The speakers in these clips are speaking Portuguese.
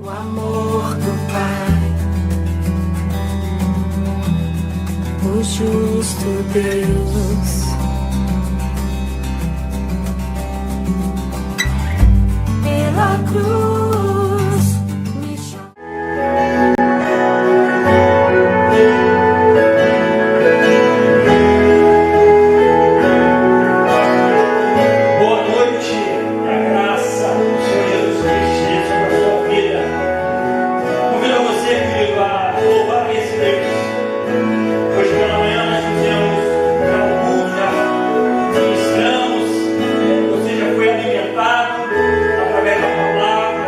O amor do Pai, o justo Deus, pela cruz me chamou. Boa noite, que a graça do Senhor Jesus Cristo esteja sobre a sua vida. Convido você, querido, a louvar esse Deus. Hoje pela manhã nós fizemos um culto, já ministramos, você já foi alimentado através da palavra.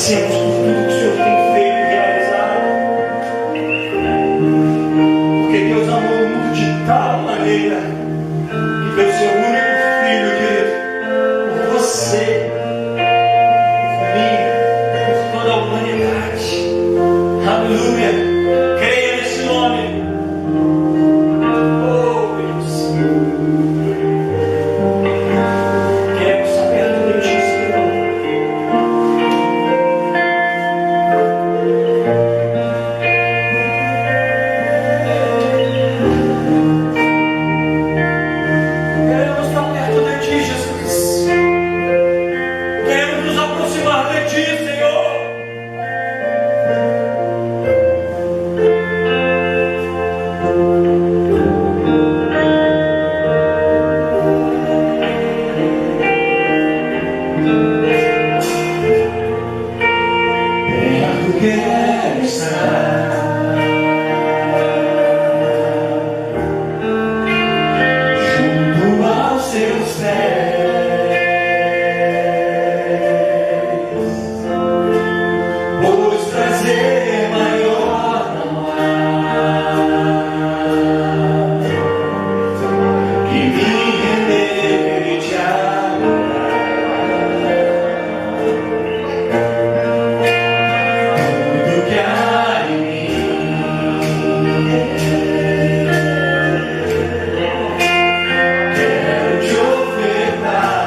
agradecemos por tudo que o Senhor tem feito e realizado. Porque Deus amou o mundo de tal maneira que deu seu único filho, querido, por você, por mim, por toda a humanidade. Aleluia. Creia nesse nome. Oh, Deus. Queremos saber a tua notícia, irmão. Queremos estar perto de ti, Jesus. Queremos nos aproximar de ti, Senhor. Perto quero estar, junto aos seus pés, pois prazer maior não há que me render e te adorar. Tudo que há em mim, quero te ofertar,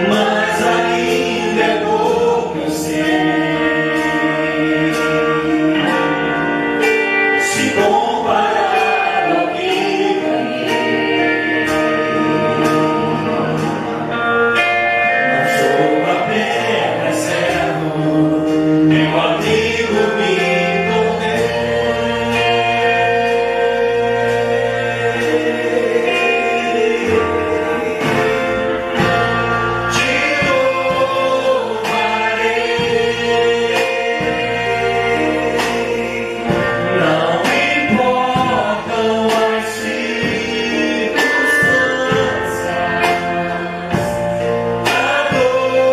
mas ainda é pouco, eu sei, se comparado ao que ganhei. Não sou apenas servo, meu amigo me tornei. Te louvarei, não importam as circunstâncias, adorarei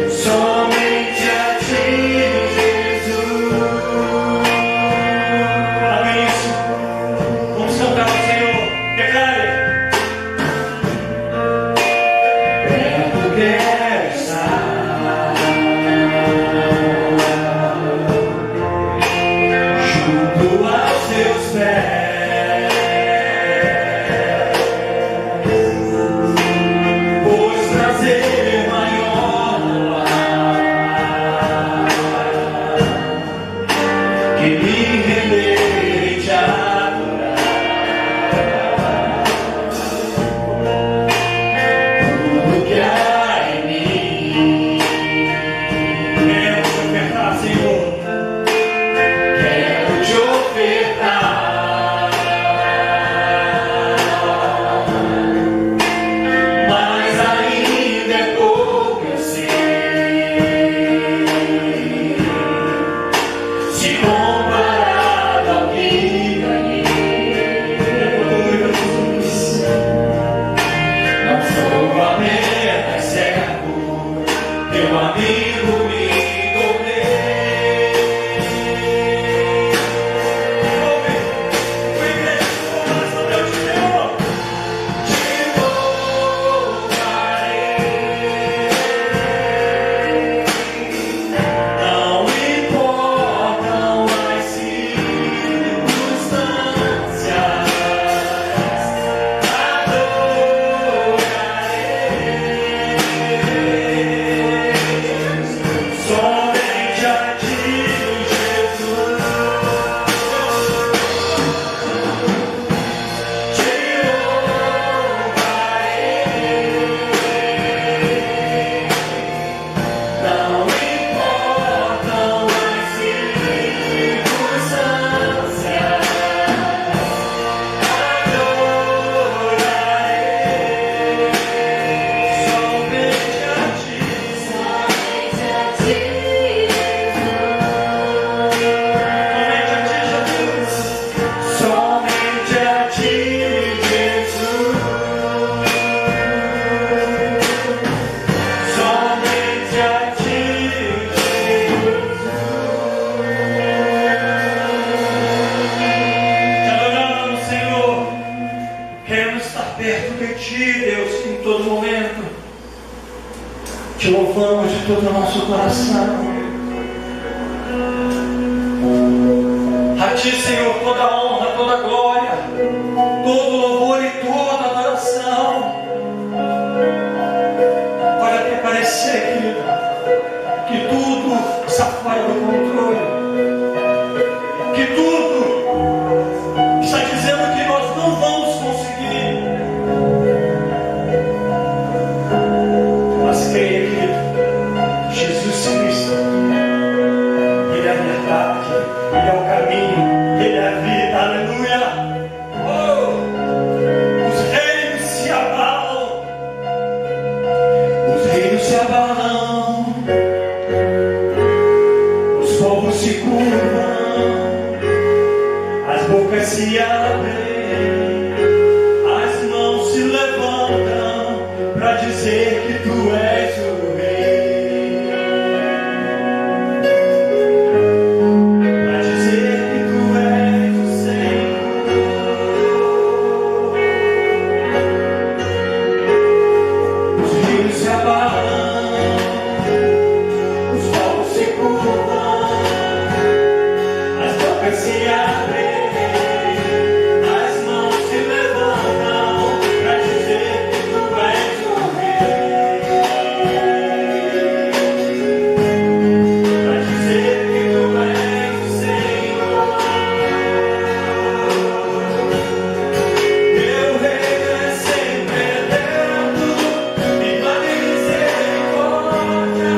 somente a ti, Jesus. Amém. Isso. Vamos cantar ao Senhor. Declare. Perto quero estar, junto aos teus pés, pois prazer maior não há que me render e te adorar. Tudo que há em mim, quero te ofertar, Senhor. Quero te ofertar, mas ainda é todo momento. Te louvamos de todo o nosso coração. A Ti, Senhor, toda a honra, toda a glória, todo o louvor e toda a adoração. Pode até parecer, querido, que tudo está fora do controle, que tudo está dizendo que nós não vamos conseguir. Mas creia, querido, Jesus Cristo, Ele é a verdade, Ele é o caminho, Ele é a vida, aleluia. Oh, os reinos se abalam, os reinos se abalam, os povos se curvam, as bocas se abrem, as mãos se levantam para dizer que Tu és o Rei, para dizer que Tu és o Senhor. Os rios se abalam, os povos se curvam, as bocas se abrem, as mãos se levantam para dizer que Tu és o Rei, para dizer que Tu és o Senhor. Teu reino é sempre eterno, bondade e misericórdia,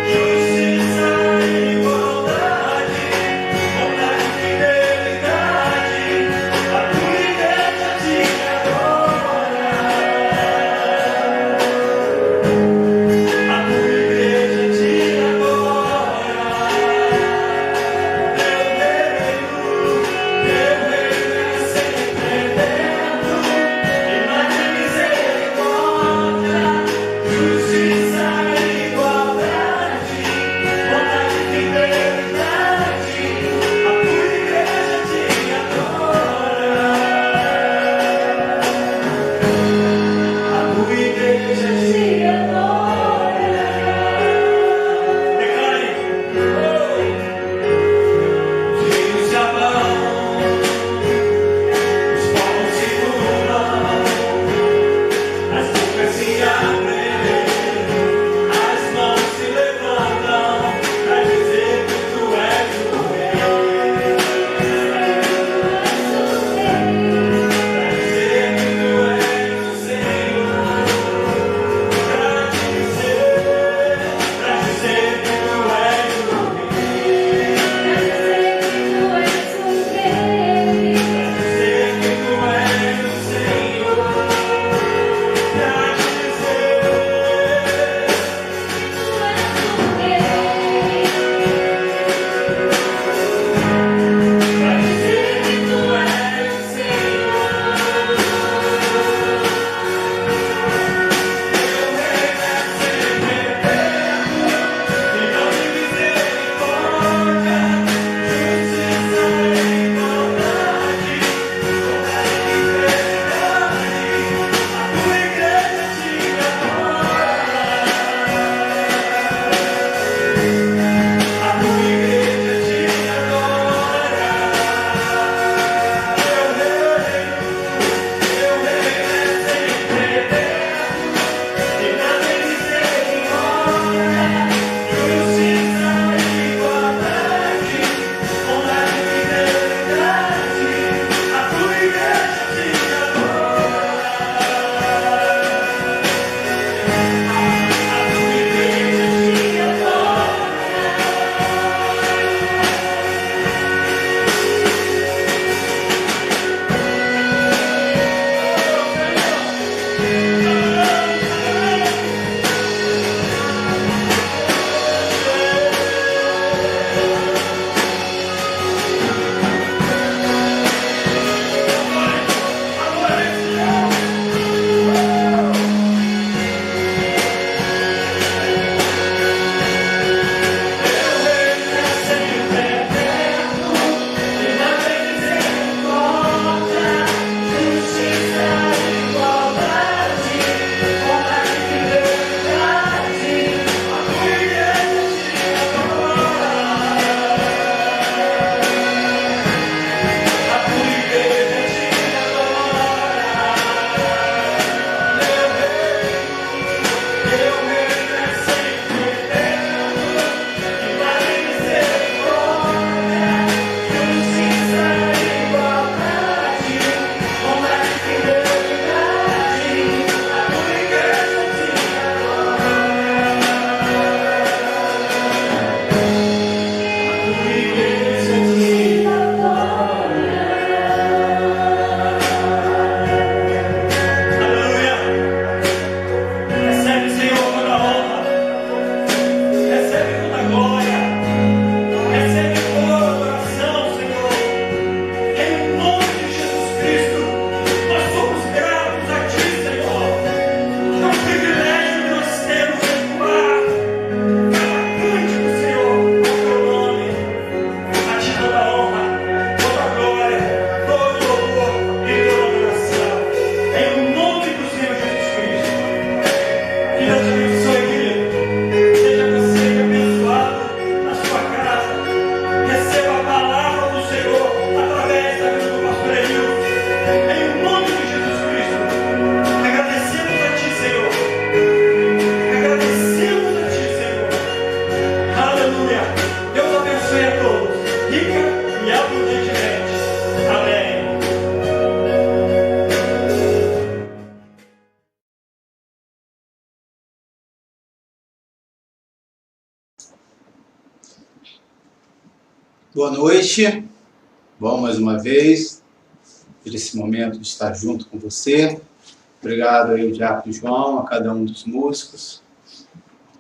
justiça e igualdade, bondade e fidelidade, a Tua igreja te adora, a Tua igreja te adora. Teu reino é sempre eterno, bondade e misericórdia, justiça e igualdade, bondade e fidelidade, a Tua igreja te adora, a Tua igreja te adora. Declare: os reinos se abalam, os povos se curvam, as bocas se abrem, as mãos se levantam para dizer que Tu és o Rei, para dizer que Tu és o Senhor, para dizer que Tu és o Rei, para dizer que Tu és o Senhor, para dizer Boa noite, bom mais uma vez, por esse momento de estar junto com você. Obrigado aí ao Diácono João, a cada um dos músicos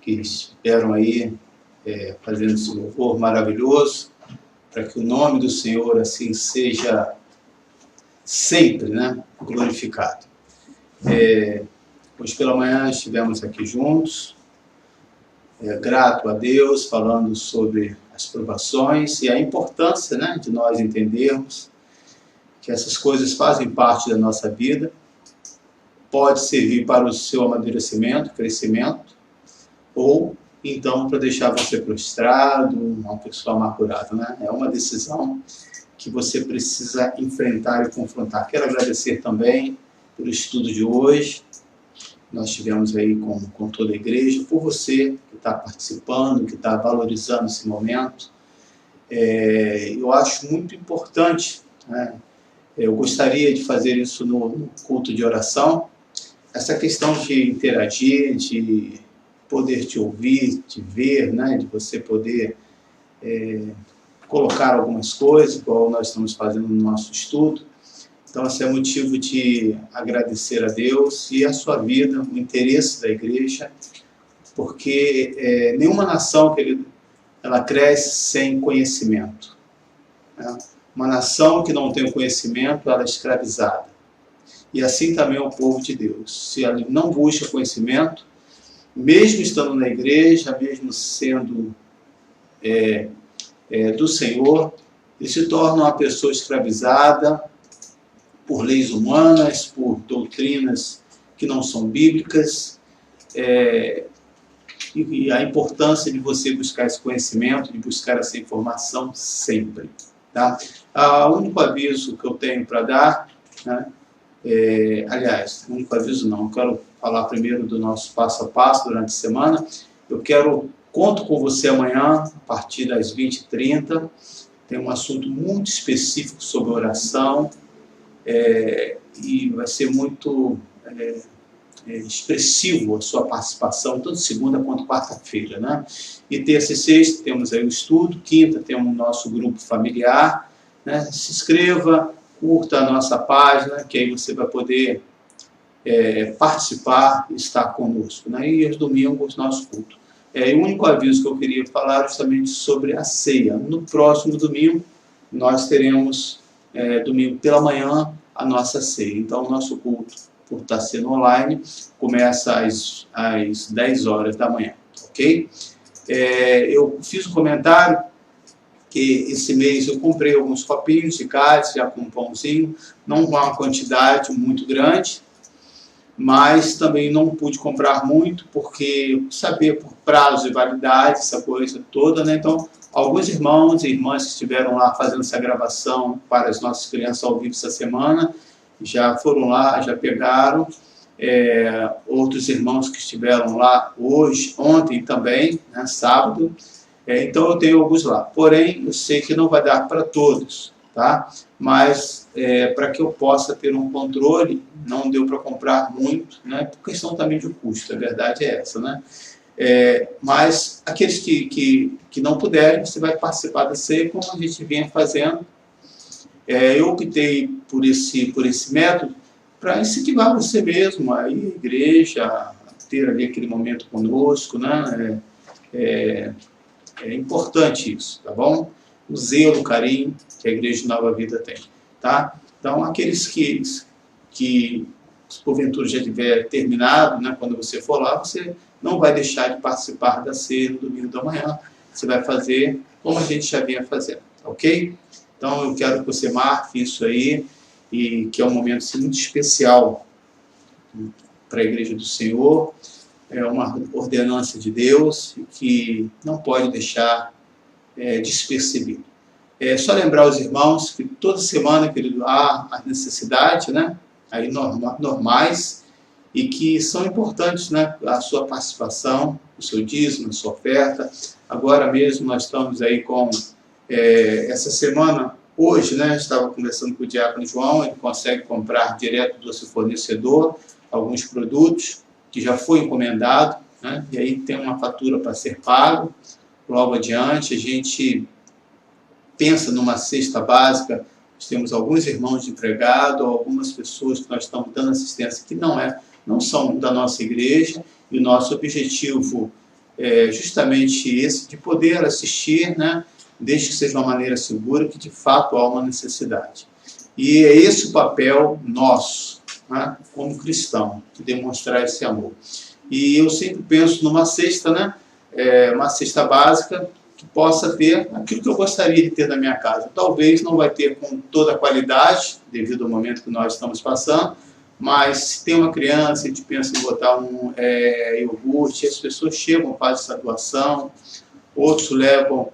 que esperam aí fazendo esse louvor maravilhoso, para que o nome do Senhor assim seja sempre, né, glorificado. Hoje pela manhã estivemos aqui juntos, grato a Deus, falando sobre as provações e a importância, né, de nós entendermos que essas coisas fazem parte da nossa vida, pode servir para o seu amadurecimento, crescimento, ou então para deixar você prostrado, uma pessoa amargurada, né? É uma decisão que você precisa enfrentar e confrontar. Quero agradecer também pelo estudo de hoje. Nós tivemos aí com toda a igreja, por você que está participando, que está valorizando esse momento. Eu acho muito importante, né? Eu gostaria de fazer isso no culto de oração, essa questão de interagir, de poder te ouvir, te ver, né? De você poder colocar algumas coisas, igual nós estamos fazendo no nosso estudo. Então, esse é motivo de agradecer a Deus e a sua vida, o interesse da igreja, porque nenhuma nação, querido, ela cresce sem conhecimento, né? Uma nação que não tem o conhecimento, ela é escravizada. E assim também é o povo de Deus. Se ela não busca conhecimento, mesmo estando na igreja, mesmo sendo do Senhor, ele se torna uma pessoa escravizada por leis humanas, por doutrinas que não são bíblicas, e a importância de você buscar esse conhecimento, de buscar essa informação sempre. Tá? O único aviso que eu tenho para dar, né, aliás, o único aviso não, eu quero falar primeiro do nosso passo a passo durante a semana. Conto com você amanhã, a partir das 20h30, tem um assunto muito específico sobre oração, e vai ser muito expressivo a sua participação, tanto segunda quanto quarta-feira, né? E terça e sexta temos aí o estudo, quinta temos o nosso grupo familiar, né? Se inscreva, curta a nossa página, que aí você vai poder participar e estar conosco, né? E aos domingos, nosso culto. O único aviso que eu queria falar é justamente sobre a ceia. No próximo domingo, nós teremos, domingo pela manhã, a nossa ceia. Então, o nosso culto, por estar sendo online, começa às 10 horas da manhã, ok? Eu fiz um comentário que esse mês eu comprei alguns copinhos de cálice, já com um pãozinho, não com uma quantidade muito grande, mas também não pude comprar muito, porque saber por prazo de validade, essa coisa toda, né? Então, alguns irmãos e irmãs que estiveram lá fazendo essa gravação para as nossas crianças ao vivo essa semana, já foram lá, já pegaram. Outros irmãos que estiveram lá hoje, ontem também, né, sábado. Então eu tenho alguns lá. Porém, eu sei que não vai dar para todos, tá? Mas para que eu possa ter um controle, não deu para comprar muito, né? Por questão também de custo, a verdade é essa, né? Mas aqueles que não puderem, você vai participar da ceia como a gente vinha fazendo. Eu optei por esse método para incentivar você mesmo, a ir à igreja, a ter ali aquele momento conosco, né? É importante isso, tá bom? O zelo, o carinho que a Igreja de Nova Vida tem, tá? Então, aqueles que porventura já tiver terminado, né, quando você for lá, você não vai deixar de participar da ceia no domingo da manhã. Você vai fazer como a gente já vinha fazendo, ok? Então, eu quero que você marque isso aí, e que é um momento assim, muito especial para a Igreja do Senhor. É uma ordenança de Deus que não pode deixar despercebido. Só lembrar os irmãos que toda semana, querido, há as necessidades, né, aí normais, e que são importantes, né, a sua participação, o seu dízimo, a sua oferta. Agora mesmo nós estamos aí com essa semana, hoje, né, estava conversando com o Diácono João, ele consegue comprar direto do seu fornecedor alguns produtos que já foi encomendado, né, e aí tem uma fatura para ser pago. Logo adiante, a gente pensa numa cesta básica, nós temos alguns irmãos de empregado, algumas pessoas que nós estamos dando assistência que não são da nossa igreja, e o nosso objetivo é justamente esse, de poder assistir, né, desde que seja de uma maneira segura, que de fato há uma necessidade. E é esse o papel nosso, né, como cristão, de demonstrar esse amor. E eu sempre penso numa cesta, né, uma cesta básica, que possa ter aquilo que eu gostaria de ter na minha casa. Talvez não vai ter com toda a qualidade, devido ao momento que nós estamos passando, mas se tem uma criança, a gente pensa em botar um iogurte, as pessoas chegam, fazem essa doação, outros levam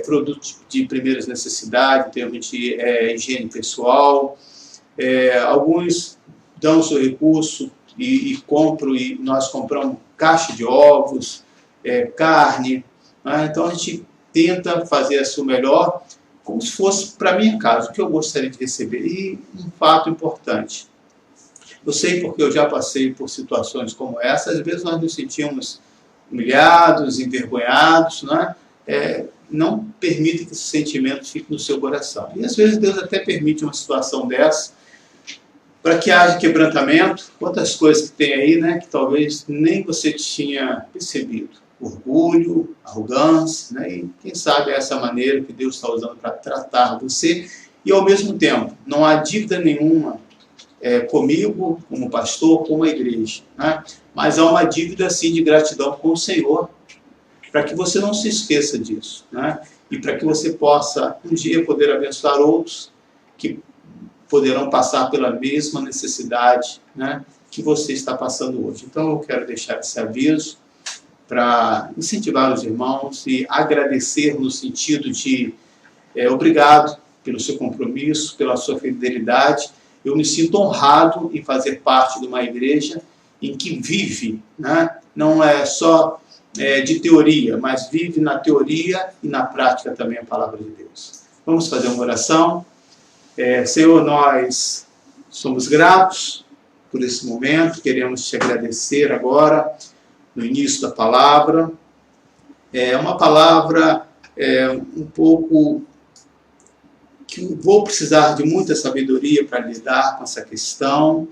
produtos de primeiras necessidades, em termos de higiene pessoal, alguns dão o seu recurso e compram, e nós compramos caixa de ovos, carne. Então a gente tenta fazer o melhor, como se fosse para a minha casa, o que eu gostaria de receber. E um fato importante, eu sei porque eu já passei por situações como essa, às vezes nós nos sentimos humilhados, envergonhados, né? Não permite que esse sentimento fique no seu coração. E às vezes Deus até permite uma situação dessa, para que haja quebrantamento. Quantas coisas que tem aí, né, que talvez nem você tinha percebido. Orgulho, arrogância, né? E quem sabe é essa maneira que Deus está usando para tratar você, e ao mesmo tempo não há dívida nenhuma comigo, como pastor, como a igreja, né? Mas há uma dívida sim de gratidão com o Senhor, para que você não se esqueça disso, né? E para que você possa um dia poder abençoar outros que poderão passar pela mesma necessidade, né, que você está passando hoje. Então eu quero deixar esse aviso para incentivar os irmãos e agradecer no sentido de obrigado pelo seu compromisso, pela sua fidelidade. Eu me sinto honrado em fazer parte de uma igreja em que vive, né? Não é só de teoria, mas vive na teoria e na prática também a palavra de Deus. Vamos fazer uma oração. Senhor, nós somos gratos por esse momento, queremos te agradecer agora, no início da palavra. Uma palavra um pouco que vou precisar de muita sabedoria para lidar com essa questão,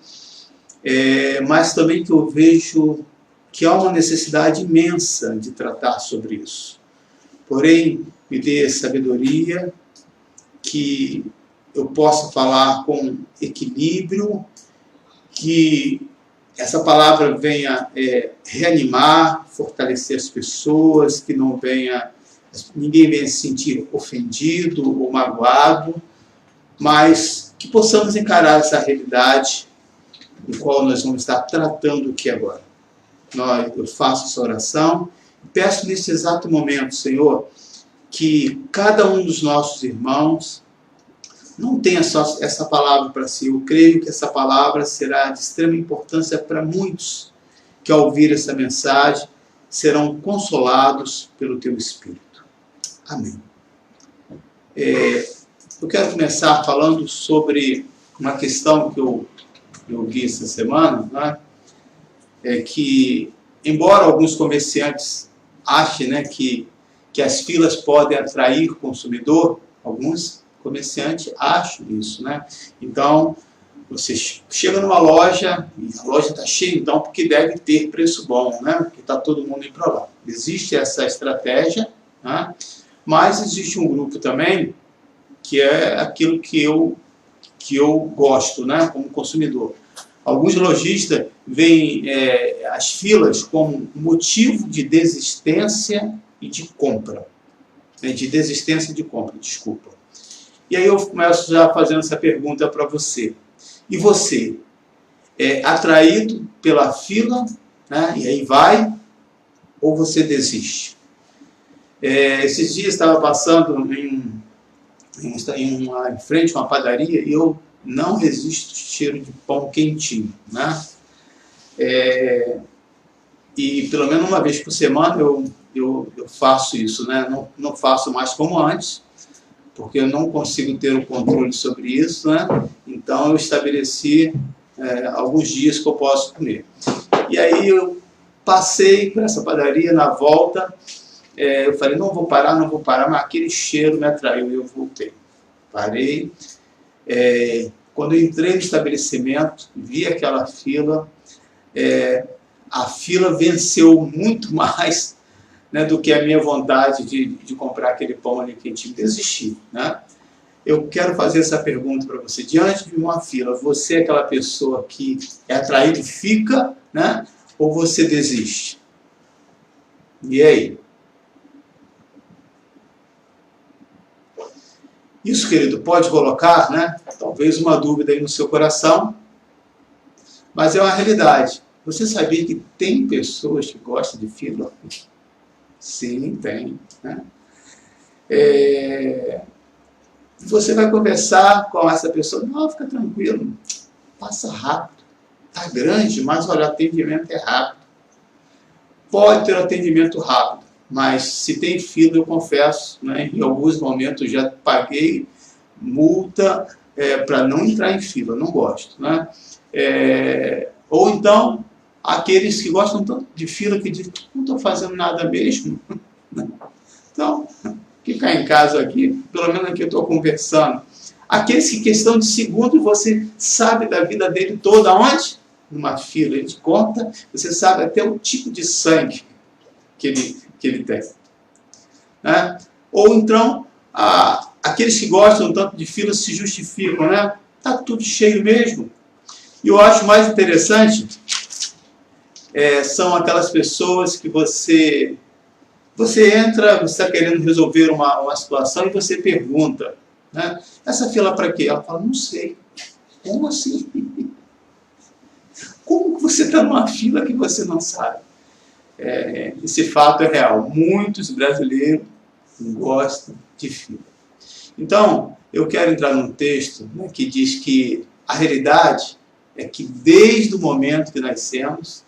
mas também que eu vejo que há uma necessidade imensa de tratar sobre isso. Porém, me dê sabedoria, que eu possa falar com equilíbrio, que essa palavra venha reanimar, fortalecer as pessoas, que ninguém venha se sentir ofendido ou magoado, mas que possamos encarar essa realidade em qual nós vamos estar tratando aqui agora. Eu faço essa oração e peço nesse exato momento, Senhor, que cada um dos nossos irmãos não tenha só essa palavra para si. Eu creio que essa palavra será de extrema importância para muitos que, ao ouvir essa mensagem, serão consolados pelo Teu Espírito. Amém. Eu quero começar falando sobre uma questão que eu vi essa semana, né? Que, embora alguns comerciantes achem, né, que as filas podem atrair o consumidor, alguns comerciantes acham isso, né? Então, você chega numa loja e a loja está cheia, então, porque deve ter preço bom, né? Porque está todo mundo indo para lá. Existe essa estratégia, né? Mas existe um grupo também que é aquilo que eu gosto, né, como consumidor. Alguns lojistas veem as filas como motivo de desistência e de compra. De desistência e de compra, desculpa. E aí eu começo já fazendo essa pergunta para você. E você é atraído pela fila, né, e aí vai, ou você desiste? Esses dias estava passando em frente a uma padaria e eu não resisto ao cheiro de pão quentinho, né? E pelo menos uma vez por semana eu faço isso, né? Não faço mais como antes, porque eu não consigo ter o controle sobre isso, né? Então eu estabeleci alguns dias que eu posso comer. E aí eu passei por essa padaria, na volta eu falei, não vou parar, mas aquele cheiro me atraiu e eu voltei. Parei. Quando eu entrei no estabelecimento, vi aquela fila, a fila venceu muito mais, né, do que a minha vontade de comprar aquele pão ali quentinho. Desisti, né? Eu quero fazer essa pergunta para você. Diante de uma fila, você é aquela pessoa que é atraído, fica, né? Ou você desiste? E aí? Isso, querido, pode colocar, né? Talvez uma dúvida aí no seu coração, mas é uma realidade. Você sabia que tem pessoas que gostam de fila? Sim, tem, né? Você vai conversar com essa pessoa, não, fica tranquilo, passa rápido, tá grande, mas olha, o atendimento é rápido. Pode ter atendimento rápido, mas se tem fila, eu confesso, né, em alguns momentos já paguei multa para não entrar em fila, não gosto, né? Ou então, aqueles que gostam tanto de fila que dizem, não estou fazendo nada mesmo. Então, ficar em casa aqui, pelo menos aqui eu estou conversando. Aqueles que, questão de segundo, você sabe da vida dele toda, onde? Numa fila, ele te conta, você sabe até o tipo de sangue que ele tem. Né? Ou então, aqueles que gostam tanto de fila se justificam, né? Está tudo cheio mesmo. E eu acho mais interessante, são aquelas pessoas que você entra, você está querendo resolver uma situação e você pergunta, né? Essa fila para quê? Ela fala, não sei. Como assim? Como que você está numa fila que você não sabe? Esse fato é real. Muitos brasileiros gostam de fila. Então, eu quero entrar num texto, né, que diz que a realidade é que desde o momento que nascemos,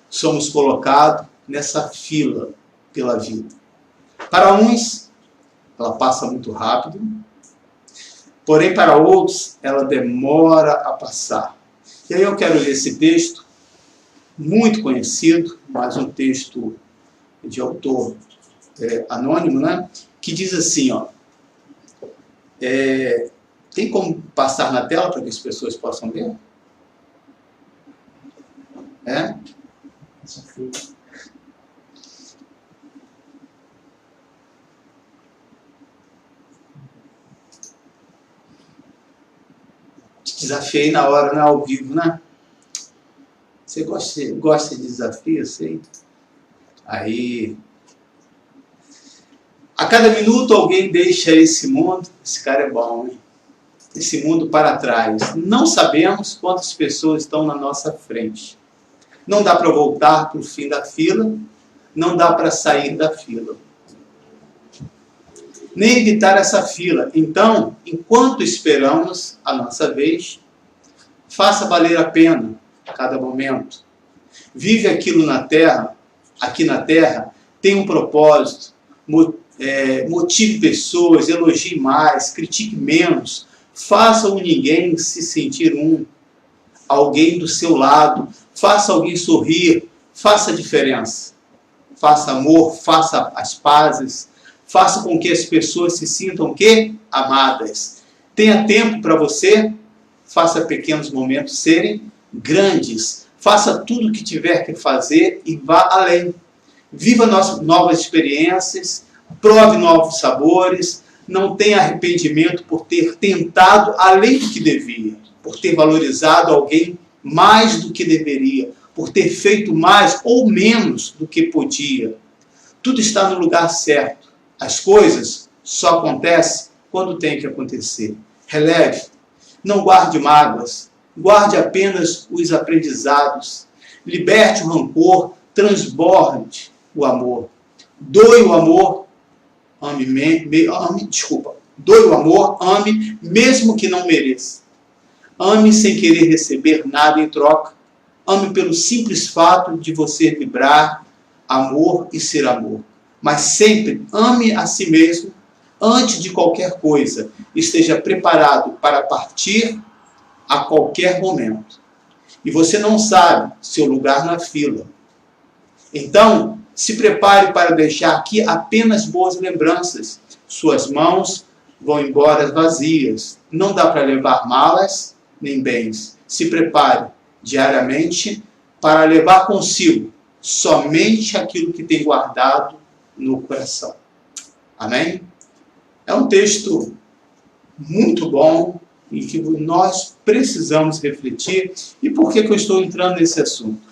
somos colocados nessa fila pela vida. Para uns, ela passa muito rápido, porém para outros, ela demora a passar. E aí eu quero ler esse texto, muito conhecido, mas um texto de autor anônimo, né? Que diz assim, ó, tem como passar na tela para que as pessoas possam ver? Te desafiei na hora, né, ao vivo, né? Você gosta de desafio, sei? Aí, a cada minuto alguém deixa esse mundo, esse cara é bom, hein? Esse mundo para trás. Não sabemos quantas pessoas estão na nossa frente. Não dá para voltar para o fim da fila, não dá para sair da fila. Nem evitar essa fila. Então, enquanto esperamos a nossa vez, faça valer a pena cada momento. Vive aquilo na terra, aqui na terra, tem um propósito, motive pessoas, elogie mais, critique menos, faça o ninguém se sentir alguém do seu lado, faça alguém sorrir, faça a diferença, faça amor, faça as pazes, faça com que as pessoas se sintam amadas. Tenha tempo para você, faça pequenos momentos serem grandes, faça tudo o que tiver que fazer e vá além. Viva novas experiências, prove novos sabores, não tenha arrependimento por ter tentado além do que devia, por ter valorizado alguém mais do que deveria, por ter feito mais ou menos do que podia. Tudo está no lugar certo. As coisas só acontecem quando tem que acontecer. Releve, não guarde mágoas, guarde apenas os aprendizados. Liberte o rancor, transborde o amor. Doe o amor, doe o amor, ame mesmo que não mereça. Ame sem querer receber nada em troca. Ame pelo simples fato de você vibrar amor e ser amor. Mas sempre ame a si mesmo antes de qualquer coisa. Esteja preparado para partir a qualquer momento. E você não sabe seu lugar na fila. Então, Se prepare para deixar aqui apenas boas lembranças. Suas mãos vão embora vazias. Não dá para levar malas nem bens. Se prepare diariamente para levar consigo somente aquilo que tem guardado no coração. Amém? É um texto muito bom e que nós precisamos refletir. E por que eu estou entrando nesse assunto?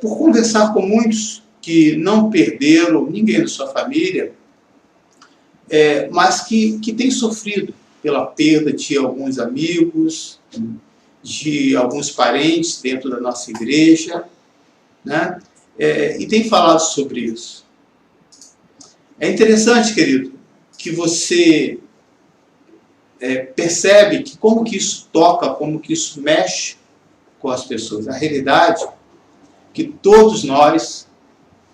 Por conversar com muitos que não perderam ninguém da sua família, mas que têm sofrido pela perda de alguns amigos, de alguns parentes dentro da nossa igreja, né? E tem falado sobre isso. É interessante, querido, que você percebe que como que isso toca, como que isso mexe com as pessoas. A realidade é que todos nós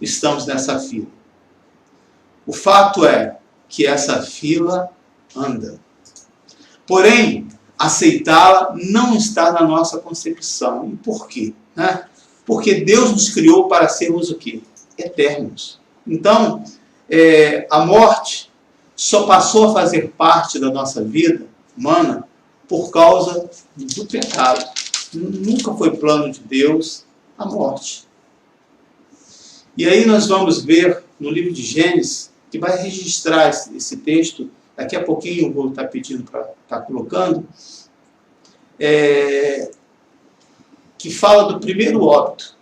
estamos nessa fila. O fato é que essa fila anda. Porém, aceitá-la não está na nossa concepção. E por quê? Né? Porque Deus nos criou para sermos o quê? Eternos. Então, a morte só passou a fazer parte da nossa vida humana por causa do pecado. Nunca foi plano de Deus a morte. E aí nós vamos ver no livro de Gênesis, que vai registrar esse texto, daqui a pouquinho eu vou estar pedindo para estar colocando, que fala do primeiro óbito,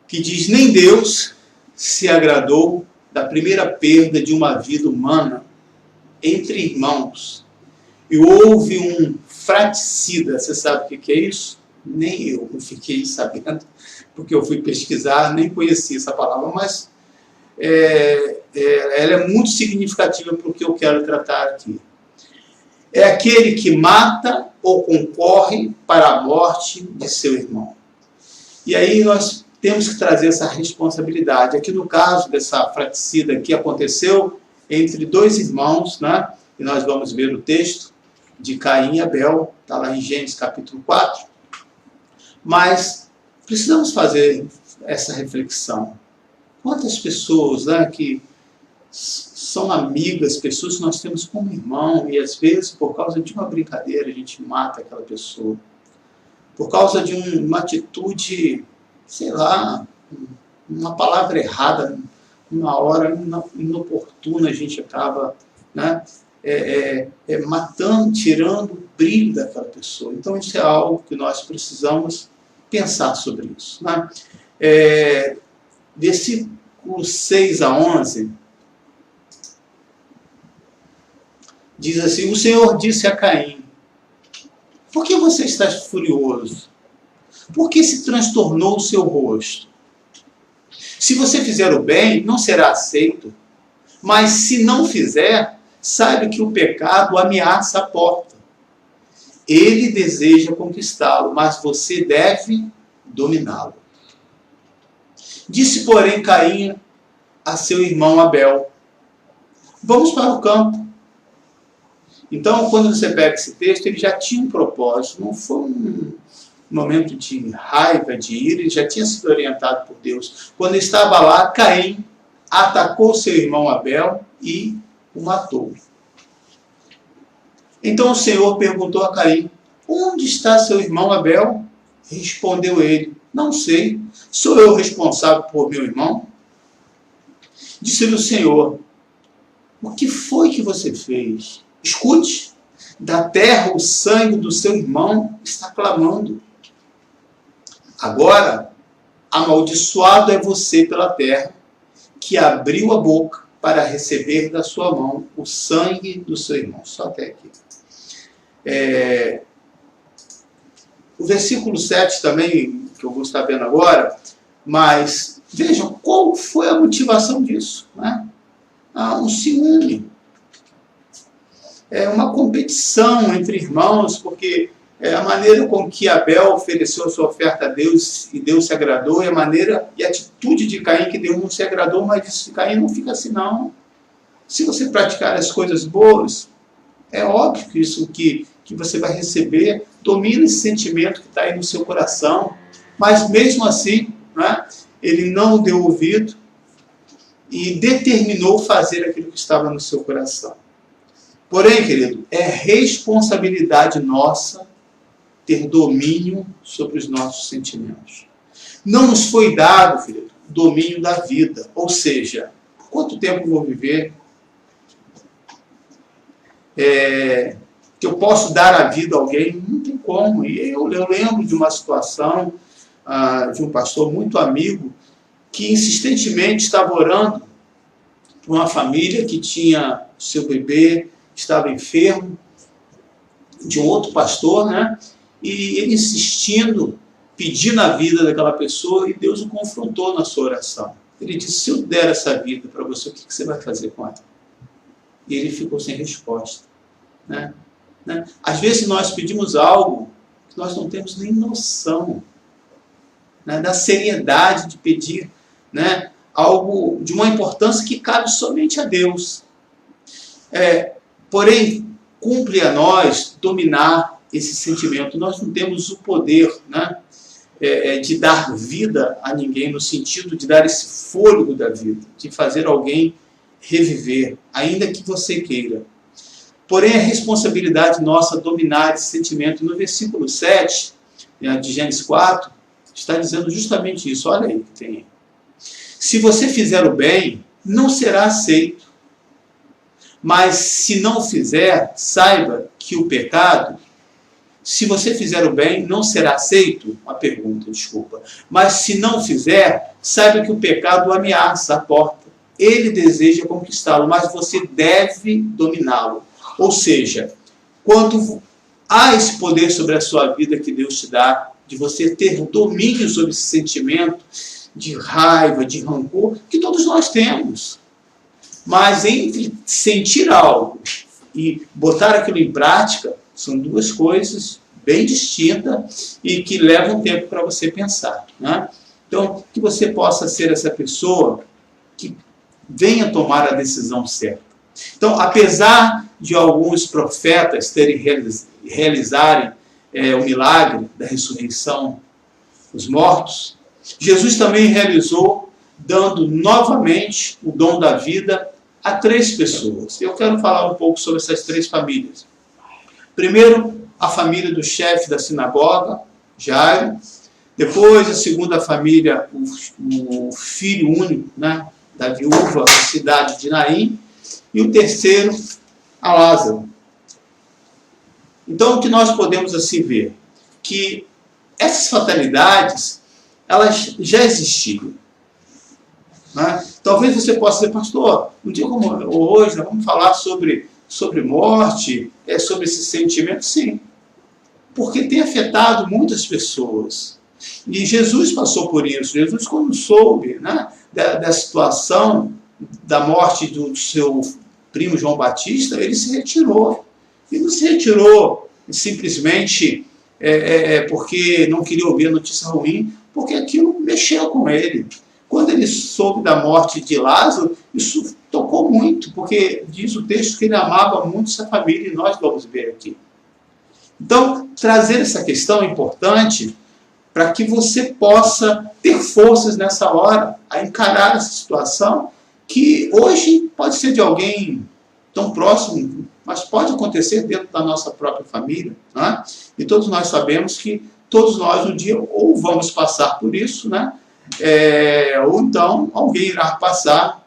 que diz: nem Deus se agradou da primeira perda de uma vida humana entre irmãos. E houve um fraticida. Você sabe o que é isso? Nem eu fiquei sabendo, porque eu fui pesquisar, nem conhecia essa palavra, mas ela é muito significativa para o que eu quero tratar aqui. É aquele que mata ou concorre para a morte de seu irmão. E aí nós temos que trazer essa responsabilidade. Aqui no caso dessa fraticida que aconteceu entre dois irmãos, né? E nós vamos ver o texto de Caim e Abel, está lá em Gênesis capítulo 4. Mas precisamos fazer essa reflexão. Quantas pessoas, né, que são amigas, pessoas que nós temos como irmão, e às vezes por causa de uma brincadeira a gente mata aquela pessoa. Por causa de uma atitude, sei lá, uma palavra errada, uma hora inoportuna, a gente acaba, né, matando, tirando o brilho daquela pessoa. Então isso é algo que nós precisamos pensar sobre isso, né? Versículos 6 a 11 diz assim: o Senhor disse a Caim: por que você está furioso? Por que se transtornou o seu rosto? Se você fizer o bem, não será aceito. Mas se não fizer, saiba que o pecado ameaça a porta. Ele deseja conquistá-lo, mas você deve dominá-lo. Disse, porém, Caim a seu irmão Abel: vamos para o campo. Então, quando você pega esse texto, ele já tinha um propósito, não foi um momento de raiva, de ira, ele já tinha sido orientado por Deus. Quando estava lá, Caim atacou seu irmão Abel e o matou. Então o Senhor perguntou a Caim: onde está seu irmão Abel? Respondeu ele: não sei, sou eu responsável por meu irmão? Disse-lhe o Senhor: o que foi que você fez? Escute, da terra o sangue do seu irmão está clamando. Agora, amaldiçoado é você pela terra, que abriu a boca para receber da sua mão o sangue do seu irmão. Só até aqui. O versículo 7 também, que eu vou estar vendo agora, mas vejam qual foi a motivação disso, né? Um ciúme. Uma competição entre irmãos, porque a maneira com que Abel ofereceu a sua oferta a Deus e Deus se agradou, e a maneira e a atitude de Caim que Deus não se agradou, mas disse: Caim, não fica assim não. Se você praticar as coisas boas, é óbvio que isso que você vai receber domina esse sentimento que está aí no seu coração. Mas mesmo assim, né, ele não deu ouvido e determinou fazer aquilo que estava no seu coração. Porém, querido, é responsabilidade nossa ter domínio sobre os nossos sentimentos. Não nos foi dado, querido, domínio da vida. Ou seja, por quanto tempo eu vou viver? Que eu posso dar a vida a alguém? Não tem como. E eu lembro de uma situação de um pastor muito amigo que insistentemente estava orando por uma família que tinha seu bebê, estava enfermo, de um outro pastor, né? E ele insistindo, pedindo a vida daquela pessoa, e Deus o confrontou na sua oração. Ele disse: se eu der essa vida para você, o que você vai fazer com ela? E ele ficou sem resposta. Né? Às vezes nós pedimos algo que nós não temos nem noção, né, da seriedade de pedir, né, algo de uma importância que cabe somente a Deus. Porém, cumpre a nós dominar esse sentimento. Nós não temos o poder, né, de dar vida a ninguém, no sentido de dar esse fôlego da vida, de fazer alguém reviver, ainda que você queira. Porém, é responsabilidade nossa dominar esse sentimento. No versículo 7 de Gênesis 4, está dizendo justamente isso. Olha aí que tem. Se você fizer o bem, não será aceito. Mas se não fizer, saiba que o pecado, se você fizer o bem, não será aceito. Uma pergunta, desculpa. Mas se não fizer, saiba que o pecado ameaça a porta. Ele deseja conquistá-lo, mas você deve dominá-lo. Ou seja, quando há esse poder sobre a sua vida que Deus te dá, de você ter domínio sobre esse sentimento de raiva, de rancor, que todos nós temos. Mas entre sentir algo e botar aquilo em prática, são duas coisas bem distintas e que levam tempo para você pensar. Né? Então, que você possa ser essa pessoa que venha tomar a decisão certa. Então, apesar de alguns profetas realizarem o milagre da ressurreição dos mortos, Jesus também realizou, dando novamente o dom da vida a 3 pessoas. Eu quero falar um pouco sobre essas 3 famílias. Primeiro, a família do chefe da sinagoga, Jairo. Depois, a segunda família, o filho único, né, da viúva da cidade de Naim. E o terceiro, a Lázaro. Então, o que nós podemos assim ver? Que essas fatalidades, elas já existiam. Né? Talvez você possa dizer: pastor, um dia como hoje, nós vamos falar sobre morte, sobre esse sentimento. Sim, porque tem afetado muitas pessoas. E Jesus passou por isso. Jesus, quando soube, né, da situação da morte do seu primo João Batista, ele se retirou. E não se retirou simplesmente porque não queria ouvir a notícia ruim, porque aquilo mexeu com ele. Quando ele soube da morte de Lázaro, isso tocou muito, porque diz o texto que ele amava muito essa família, e nós vamos ver aqui. Então, trazer essa questão é importante para que você possa ter forças nessa hora, a encarar essa situação, que hoje pode ser de alguém tão próximo, mas pode acontecer dentro da nossa própria família. Né? E todos nós sabemos que todos nós um dia ou vamos passar por isso, né? Ou então alguém irá passar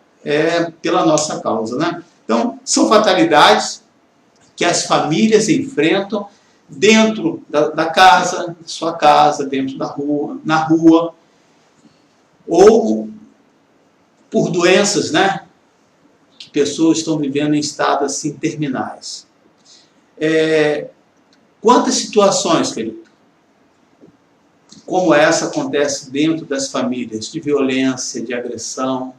pela nossa causa. Né? Então, são fatalidades que as famílias enfrentam dentro da casa, sua casa, dentro da rua, na rua, ou por doenças, né, que pessoas estão vivendo em estado assim terminais. Quantas situações, querido, como essa acontece dentro das famílias, de violência, de agressão.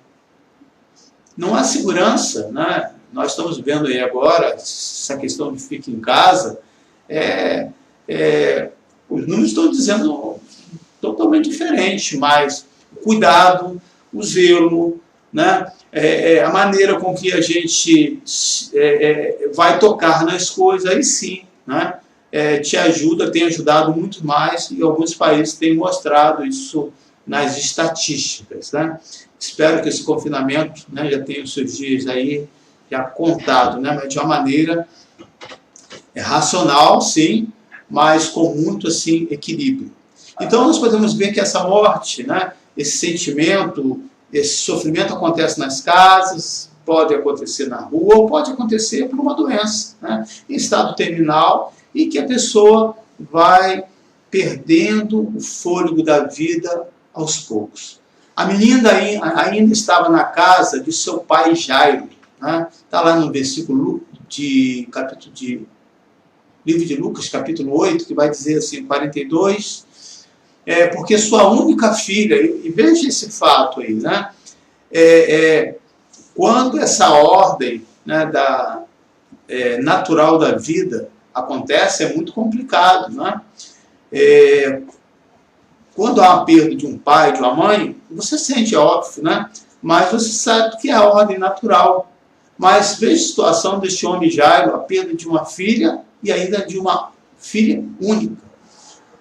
Não há segurança, né? Nós estamos vendo aí agora essa questão de fica em casa. Os números estão dizendo totalmente diferente, mas cuidado, o zelo, né? A maneira com que a gente vai tocar nas coisas, aí sim, né? Te ajuda, tem ajudado muito mais, e alguns países têm mostrado isso nas estatísticas, né? Espero que esse confinamento, né, já tenha os seus dias aí já contado, né, mas de uma maneira racional, sim, mas com muito assim equilíbrio. Então nós podemos ver que essa morte, né, esse sentimento, esse sofrimento acontece nas casas, pode acontecer na rua ou pode acontecer por uma doença, né, em estado terminal, e que a pessoa vai perdendo o fôlego da vida aos poucos. A menina ainda estava na casa de seu pai Jairo, né? Está lá no versículo de livro de Lucas, capítulo 8, que vai dizer assim, 42, porque sua única filha, e veja esse fato aí, né? Quando essa ordem, né, natural da vida acontece, é muito complicado, né? Quando há uma perda de um pai, de uma mãe, você sente, é óbvio, né? Mas você sabe que é a ordem natural. Mas veja a situação deste homem Jairo, a perda de uma filha e ainda de uma filha única.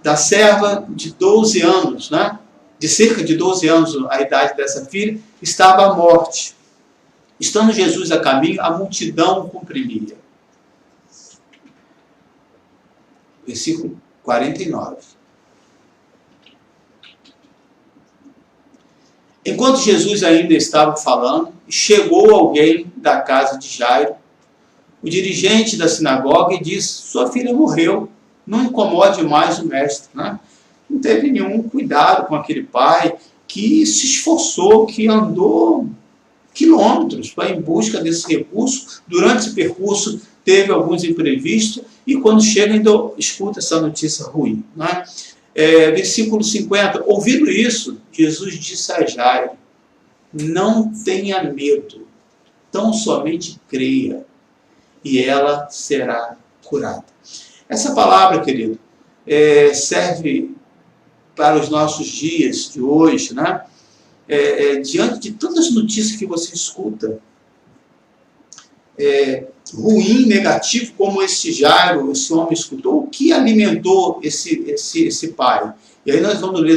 Da serva de 12 anos, né? De cerca de 12 anos a idade dessa filha, estava à morte. Estando Jesus a caminho, a multidão o comprimia. Versículo 49. Enquanto Jesus ainda estava falando, chegou alguém da casa de Jairo, o dirigente da sinagoga, e disse: sua filha morreu, não incomode mais o mestre. Né? Não teve nenhum cuidado com aquele pai que se esforçou, que andou quilômetros para em busca desse recurso. Durante esse percurso teve alguns imprevistos e quando chega ainda escuta essa notícia ruim. Né? Versículo 50, ouvindo isso, Jesus disse a Jairo: não tenha medo, tão somente creia, e ela será curada. Essa palavra, querido, serve para os nossos dias de hoje, né? Diante de tantas notícias que você escuta, ruim, negativo, como esse Jairo, esse homem escutou, o que alimentou esse pai? E aí nós vamos ver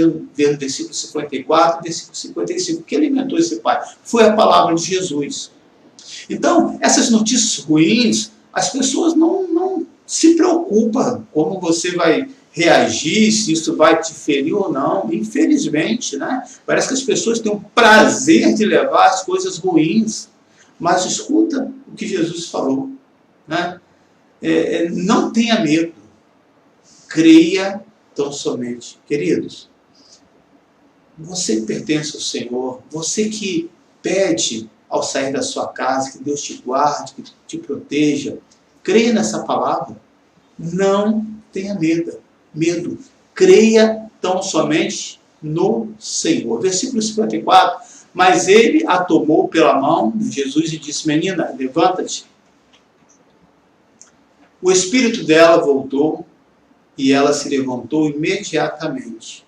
no versículo 54 e versículo 55. O que alimentou esse pai? Foi a palavra de Jesus. Então, essas notícias ruins, as pessoas não se preocupam como você vai reagir, se isso vai te ferir ou não. Infelizmente, né? Parece que as pessoas têm o prazer de levar as coisas ruins. Mas escuta o que Jesus falou, né? Não tenha medo, creia tão somente. Queridos, você que pertence ao Senhor, você que pede ao sair da sua casa que Deus te guarde, que te proteja, creia nessa palavra. Não tenha medo, creia tão somente no Senhor. Versículo 54. Mas ele a tomou pela mão de Jesus e disse: menina, levanta-te. O espírito dela voltou e ela se levantou imediatamente.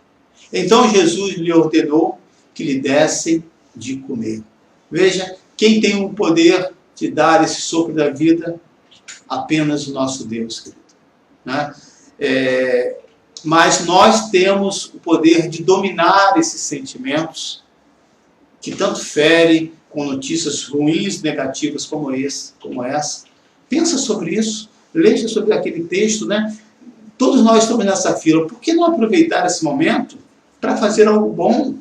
Então Jesus lhe ordenou que lhe dessem de comer. Veja, quem tem o poder de dar esse sopro da vida? Apenas o nosso Deus, querido. Né? Mas nós temos o poder de dominar esses sentimentos que tanto ferem com notícias ruins, negativas como essa. Pensa sobre isso, leia sobre aquele texto, né? Todos nós estamos nessa fila. Por que não aproveitar esse momento para fazer algo bom?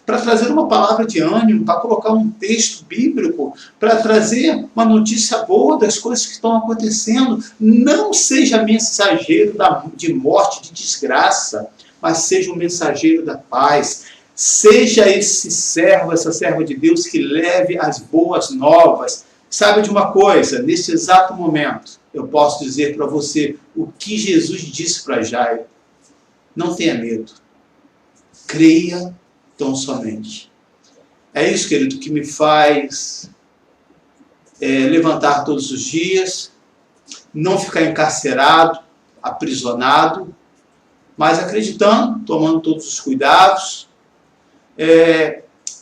Para trazer uma palavra de ânimo, para colocar um texto bíblico, para trazer uma notícia boa das coisas que estão acontecendo. Não seja mensageiro de morte, de desgraça, mas seja um mensageiro da paz. Seja esse servo, essa serva de Deus que leve as boas novas. Sabe de uma coisa? Nesse exato momento, eu posso dizer para você o que Jesus disse para Jairo: não tenha medo, creia tão somente. É isso, querido, que me faz levantar todos os dias, não ficar encarcerado, aprisionado, mas acreditando, tomando todos os cuidados.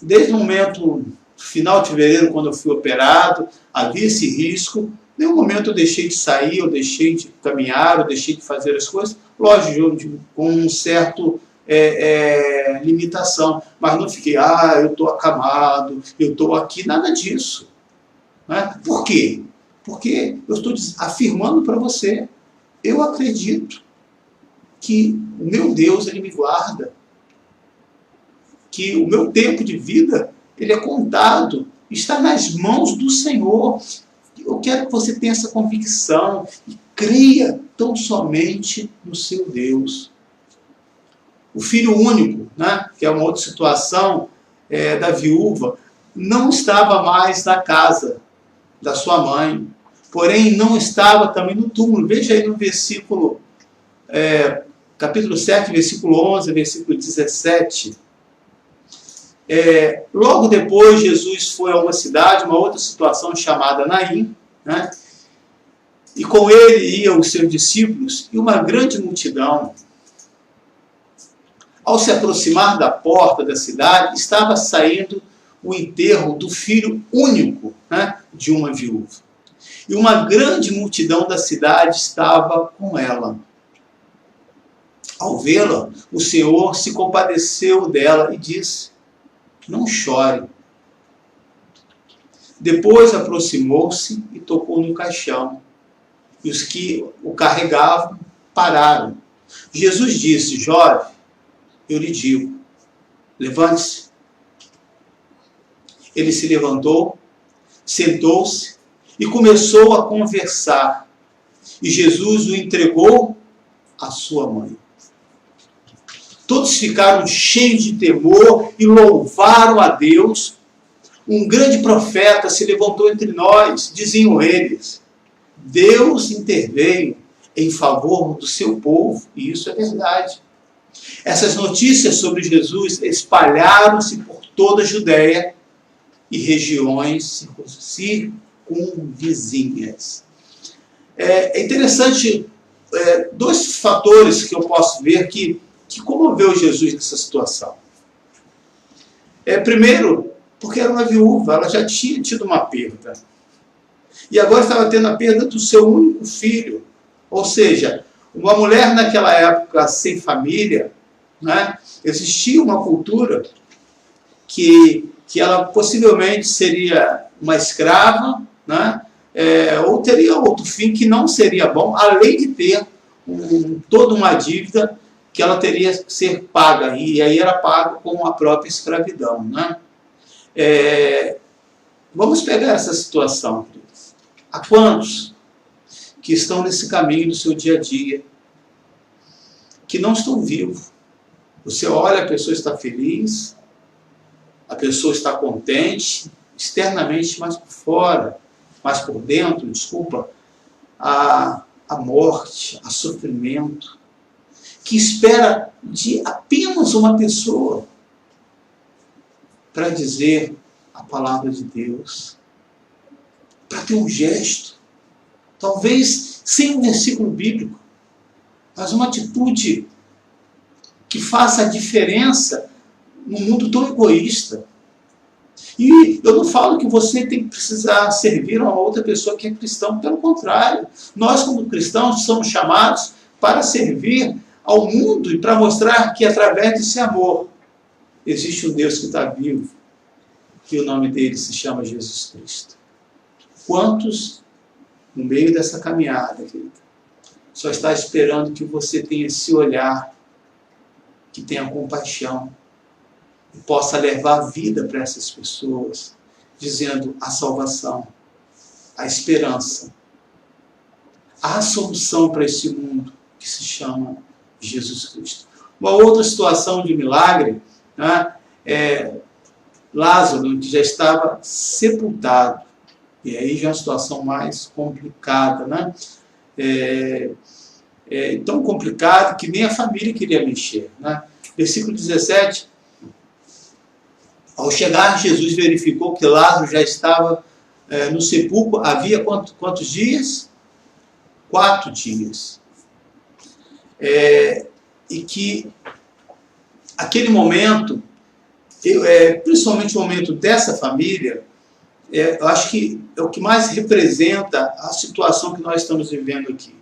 Desde o momento final de fevereiro, quando eu fui operado, havia esse risco. Em nenhum momento eu deixei de sair, eu deixei de caminhar, eu deixei de fazer as coisas. Lógico, com um certo limitação. Mas não fiquei, eu estou acamado, eu estou aqui, nada disso. Né? Por quê? Porque eu estou afirmando para você, eu acredito que o meu Deus, Ele me guarda, que o meu tempo de vida, ele é contado, está nas mãos do Senhor. Eu quero que você tenha essa convicção e creia tão somente no seu Deus. O filho único, né, que é uma outra situação da viúva, não estava mais na casa da sua mãe, porém não estava também no túmulo. Veja aí no versículo, capítulo 7, versículo 11, versículo 17. Logo depois, Jesus foi a uma cidade, uma outra situação chamada Naim, né? E com ele iam os seus discípulos e uma grande multidão. Ao se aproximar da porta da cidade, estava saindo o enterro do filho único, né, de uma viúva. E uma grande multidão da cidade estava com ela. Ao vê-la, o Senhor se compadeceu dela e disse: não chore. Depois aproximou-se e tocou no caixão. E os que o carregavam pararam. Jesus disse: jovem, eu lhe digo, levante-se. Ele se levantou, sentou-se e começou a conversar. E Jesus o entregou à sua mãe. Todos ficaram cheios de temor e louvaram a Deus. Um grande profeta se levantou entre nós, diziam eles. Deus interveio em favor do seu povo, e isso é verdade. Essas notícias sobre Jesus espalharam-se por toda a Judéia e regiões circunvizinhas. É interessante, dois fatores que eu posso ver que comoveu Jesus nessa situação. Primeiro, porque era uma viúva, ela já tinha tido uma perda. E agora estava tendo a perda do seu único filho. Ou seja, uma mulher naquela época sem família, né, existia uma cultura que ela possivelmente seria uma escrava, né, ou teria outro fim que não seria bom, além de ter toda uma dívida que ela teria que ser paga, e aí era paga com a própria escravidão. Né? Vamos pegar essa situação, queridos. Há quantos que estão nesse caminho do seu dia a dia, que não estão vivos? Você olha, a pessoa está feliz, a pessoa está contente, externamente, mas por fora, mas por dentro, desculpa, a morte, a sofrimento, que espera de apenas uma pessoa para dizer a palavra de Deus, para ter um gesto, talvez sem um versículo bíblico, mas uma atitude que faça a diferença num mundo tão egoísta. E eu não falo que você tem que precisar servir a uma outra pessoa que é cristão, pelo contrário, nós como cristãos somos chamados para servir ao mundo e para mostrar que através desse amor existe um Deus que está vivo, que o nome dele se chama Jesus Cristo. Quantos no meio dessa caminhada, querida, só está esperando que você tenha esse olhar, que tenha compaixão e possa levar vida para essas pessoas, dizendo a salvação, a esperança, a solução para esse mundo que se chama Jesus Cristo. Uma outra situação de milagre, né, Lázaro, que já estava sepultado, e aí já é uma situação mais complicada, né? Tão complicado que nem a família queria mexer, né? Versículo 17, ao chegar, Jesus verificou que Lázaro já estava no sepulcro, havia quantos dias? 4 dias. E que aquele momento, principalmente o momento dessa família, eu acho que é o que mais representa a situação que nós estamos vivendo aqui.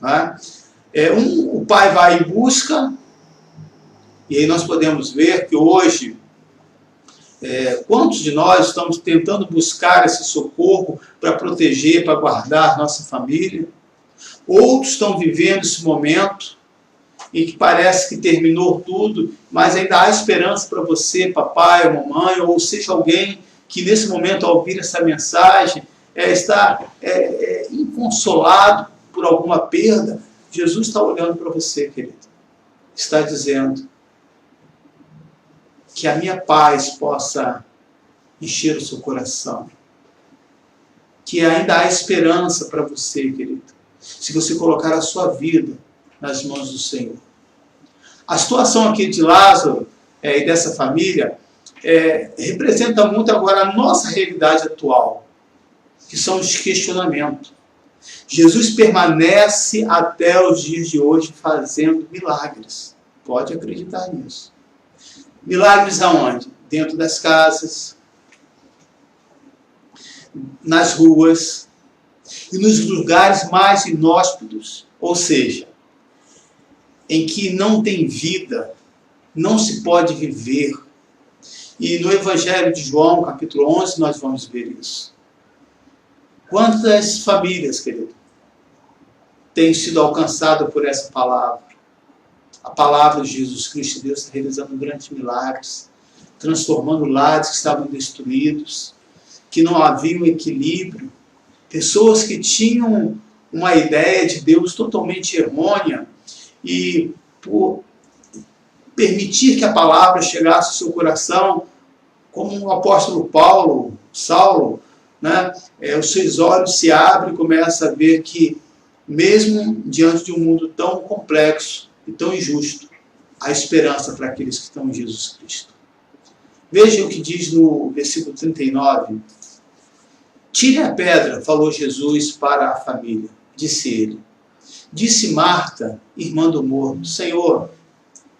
Né? O pai vai em busca E aí nós podemos ver que hoje, quantos de nós estamos tentando buscar esse socorro para proteger, para guardar nossa família? Outros estão vivendo esse momento em que parece que terminou tudo, mas ainda há esperança para você, papai ou mamãe, ou seja alguém que nesse momento, ao ouvir essa mensagem, está inconsolado por alguma perda. Jesus está olhando para você, querido. Está dizendo que a minha paz possa encher o seu coração. Que ainda há esperança para você, querido, se você colocar a sua vida nas mãos do Senhor. A situação aqui de Lázaro e dessa família representa muito agora a nossa realidade atual, que são os questionamentos. Jesus permanece até os dias de hoje fazendo milagres. Pode acreditar nisso. Milagres aonde? Dentro das casas, nas ruas e nos lugares mais inóspitos, ou seja, em que não tem vida, não se pode viver. E no Evangelho de João, capítulo 11, nós vamos ver isso. Quantas famílias, querido, têm sido alcançadas por essa palavra? A palavra de Jesus Cristo, Deus está realizando grandes milagres, transformando lares que estavam destruídos, que não haviam equilíbrio, pessoas que tinham uma ideia de Deus totalmente errônea, e por permitir que a palavra chegasse ao seu coração, como o apóstolo Saulo, os seus olhos se abrem e começa a ver que, mesmo diante de um mundo tão complexo e tão injusto, há esperança para aqueles que estão em Jesus Cristo. Veja o que diz no versículo 39. Tire a pedra, falou Jesus para a família, disse ele. Disse Marta, irmã do morto, Senhor,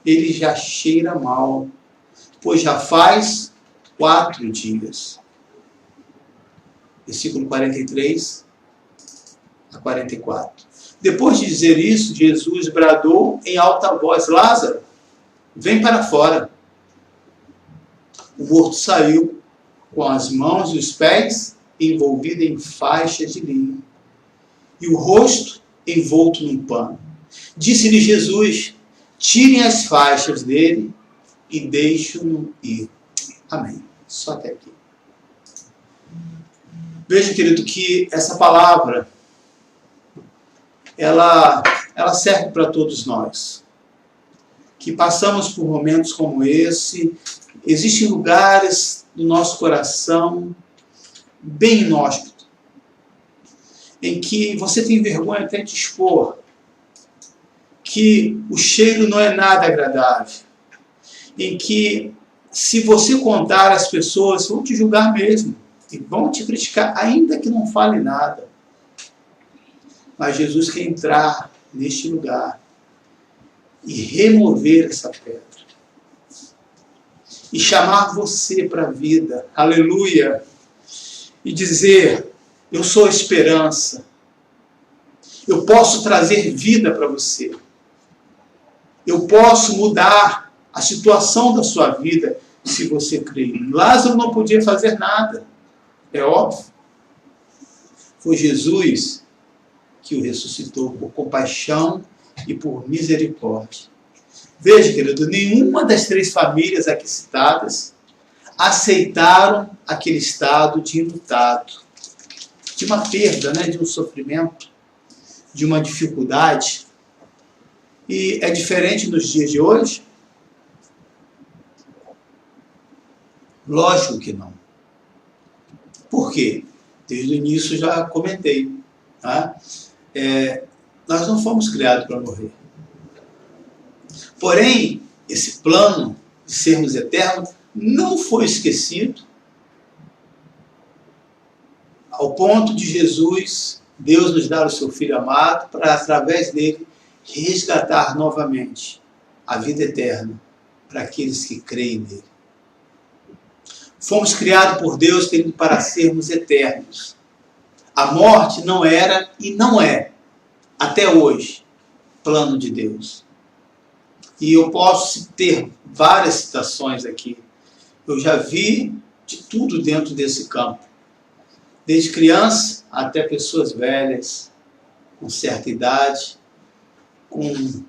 ele já cheira mal, pois já faz 4 dias. Versículo 43 a 44. Depois de dizer isso, Jesus bradou em alta voz, Lázaro, vem para fora. O morto saiu com as mãos e os pés envolvidos em faixas de linho e o rosto envolto num pano. Disse-lhe Jesus, tirem as faixas dele e deixem-no ir. Amém. Só até aqui. Veja, querido, que essa palavra ela serve para todos nós, que passamos por momentos como esse. Existem lugares do nosso coração bem inóspito, em que você tem vergonha até de expor, que o cheiro não é nada agradável, em que, se você contar, as pessoas vão te julgar mesmo, e vão te criticar, ainda que não fale nada. Mas Jesus quer entrar neste lugar e remover essa pedra, e chamar você para a vida, aleluia, e dizer, eu sou a esperança, eu posso trazer vida para você, eu posso mudar a situação da sua vida, se você crer. Lázaro não podia fazer nada, é óbvio. Foi Jesus que o ressuscitou por compaixão e por misericórdia. Veja, querido, nenhuma das 3 famílias aqui citadas aceitaram aquele estado de enlutado, de uma perda, de um sofrimento, de uma dificuldade. E é diferente nos dias de hoje? Lógico que não. Por quê? Desde o início já comentei. Tá? Nós não fomos criados para morrer. Porém, esse plano de sermos eternos não foi esquecido, ao ponto de Jesus, Deus nos dar o seu Filho amado, para através dele resgatar novamente a vida eterna para aqueles que creem nele. Fomos criados por Deus, querido, para sermos eternos. A morte não era e não é, até hoje, plano de Deus. E eu posso ter várias citações aqui. Eu já vi de tudo dentro desse campo. Desde criança até pessoas velhas, com certa idade, com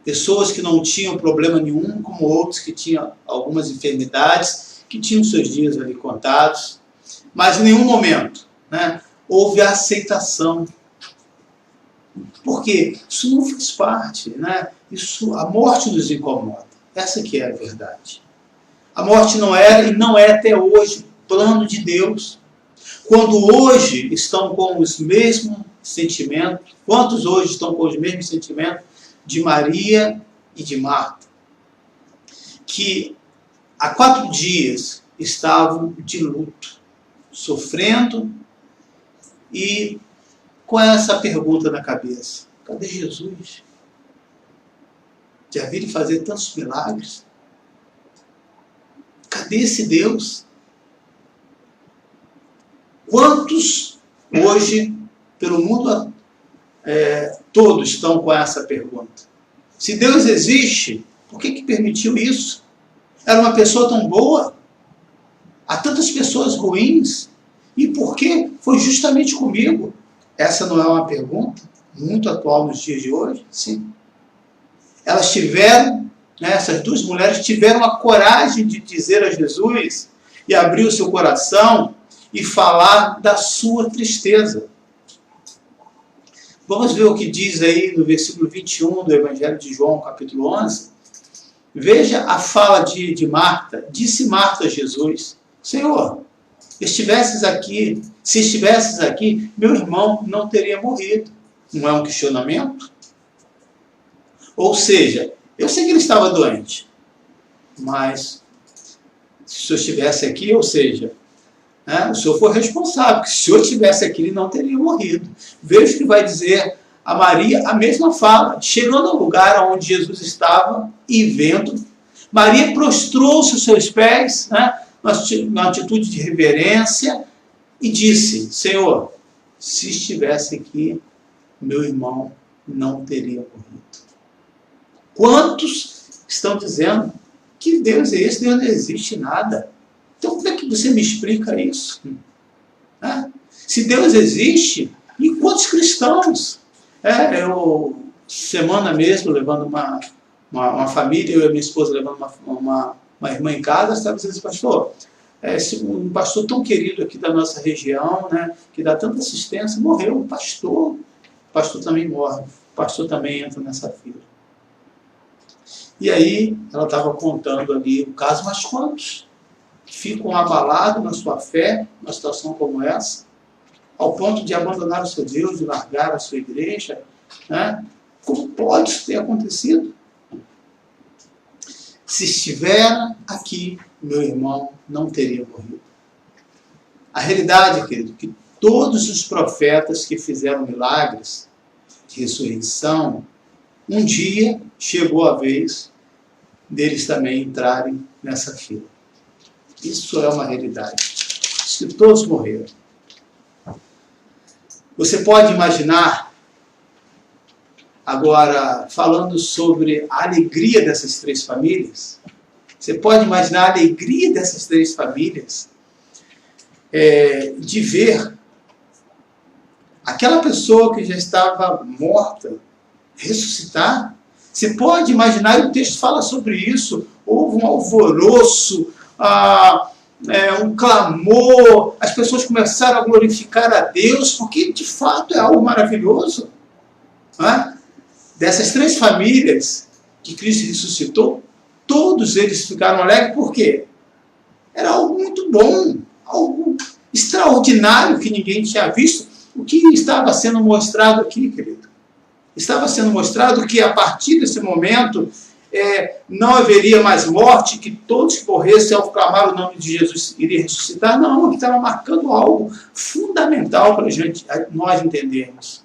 pessoas que não tinham problema nenhum, como outros que tinham algumas enfermidades, que tinham seus dias ali contados. Mas em nenhum momento, né, houve a aceitação. Porque isso não faz parte, né? A morte nos incomoda. Essa que é a verdade. A morte não era e não é até hoje plano de Deus. Quando hoje estão com os mesmos sentimentos, quantos hoje estão com os mesmos sentimentos de Maria e de Marta, que há 4 dias estavam de luto, sofrendo e com essa pergunta na cabeça: cadê Jesus? Já viram fazer tantos milagres? Cadê esse Deus? Quantos hoje, pelo mundo todo, estão com essa pergunta? Se Deus existe, por que permitiu isso? Era uma pessoa tão boa? Há tantas pessoas ruins? E por que foi justamente comigo? Essa não é uma pergunta muito atual nos dias de hoje? Sim. Elas tiveram, essas 2 mulheres tiveram a coragem de dizer a Jesus e abrir o seu coração e falar da sua tristeza. Vamos ver o que diz aí no versículo 21 do Evangelho de João, capítulo 11. Veja a fala de Marta. Disse Marta a Jesus: Senhor, se estivesses aqui, meu irmão não teria morrido. Não é um questionamento? Ou seja, eu sei que ele estava doente, mas se o senhor estivesse aqui, ou seja, o senhor foi responsável, porque se o senhor estivesse aqui, ele não teria morrido. Veja que vai dizer a Maria a mesma fala. Chegando ao lugar onde Jesus estava e vendo, Maria prostrou-se aos seus pés, na atitude de reverência, e disse: Senhor, se estivesse aqui, meu irmão não teria morrido. Quantos estão dizendo que Deus é esse? Deus não existe nada. Então como é que você me explica isso? Se Deus existe, e quantos cristãos? Eu, semana mesmo, levando uma família, eu e minha esposa levando uma irmã em casa, estava dizendo: pastor, um pastor tão querido aqui da nossa região, que dá tanta assistência, morreu. O pastor também morre, o pastor também entra nessa fila. E aí ela estava contando ali o caso, mas quantos ficam abalados na sua fé, numa situação como essa, ao ponto de abandonar o seu Deus, de largar a sua igreja? Como pode isso ter acontecido? Se estiver aqui, meu irmão não teria morrido. A realidade, querido, que todos os profetas que fizeram milagres de ressurreição, um dia chegou a vez deles também entrarem nessa fila. Isso é uma realidade. Diz que todos morreram. Você pode imaginar, agora falando sobre a alegria dessas 3 famílias, você pode imaginar a alegria dessas 3 famílias de ver aquela pessoa que já estava morta ressuscitar. Você pode imaginar, e o texto fala sobre isso, houve um alvoroço, um clamor, as pessoas começaram a glorificar a Deus, porque de fato é algo maravilhoso. Dessas 3 famílias que Cristo ressuscitou, todos eles ficaram alegres. Por quê? Era algo muito bom, algo extraordinário que ninguém tinha visto. O que estava sendo mostrado aqui, querido? Estava sendo mostrado que a partir desse momento não haveria mais morte, que todos que morressem ao clamar o nome de Jesus iriam ressuscitar. Não, ele estava marcando algo fundamental para nós entendermos.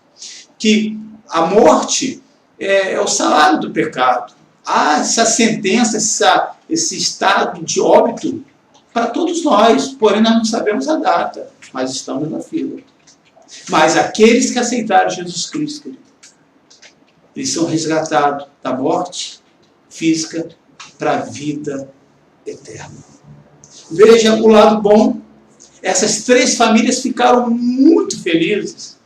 Que a morte é o salário do pecado. Há essa sentença, esse estado de óbito para todos nós, porém nós não sabemos a data, mas estamos na fila. Mas aqueles que aceitaram Jesus Cristo, querido, eles são resgatados da morte física para a vida eterna. Veja o lado bom. Essas 3 famílias ficaram muito felizes.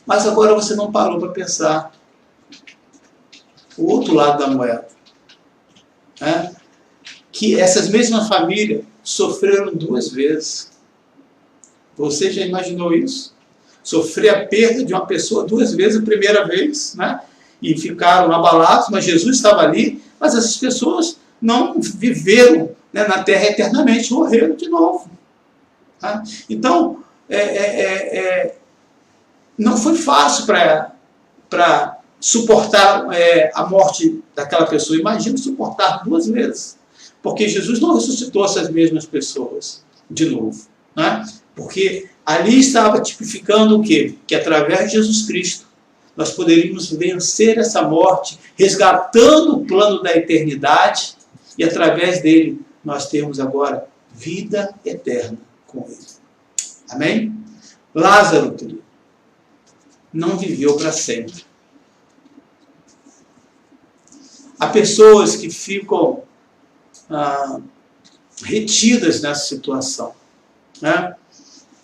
Mas agora você não parou para pensar o outro lado da moeda. Né? Que essas mesmas famílias sofreram 2 vezes. Você já imaginou isso? Sofrer a perda de uma pessoa 2 vezes, a primeira vez, né? E ficaram abalados, mas Jesus estava ali, mas essas pessoas não viveram, né, na terra eternamente, morreram de novo. Tá? Então, não foi fácil para suportar a morte daquela pessoa. Imagina suportar 2 vezes. Porque Jesus não ressuscitou essas mesmas pessoas de novo. Né? Porque ali estava tipificando o quê? Que através de Jesus Cristo nós poderíamos vencer essa morte, resgatando o plano da eternidade, e através dele nós temos agora vida eterna com ele. Amém? Lázaro, querido, não viveu para sempre. Há pessoas que ficam retidas nessa situação. Né?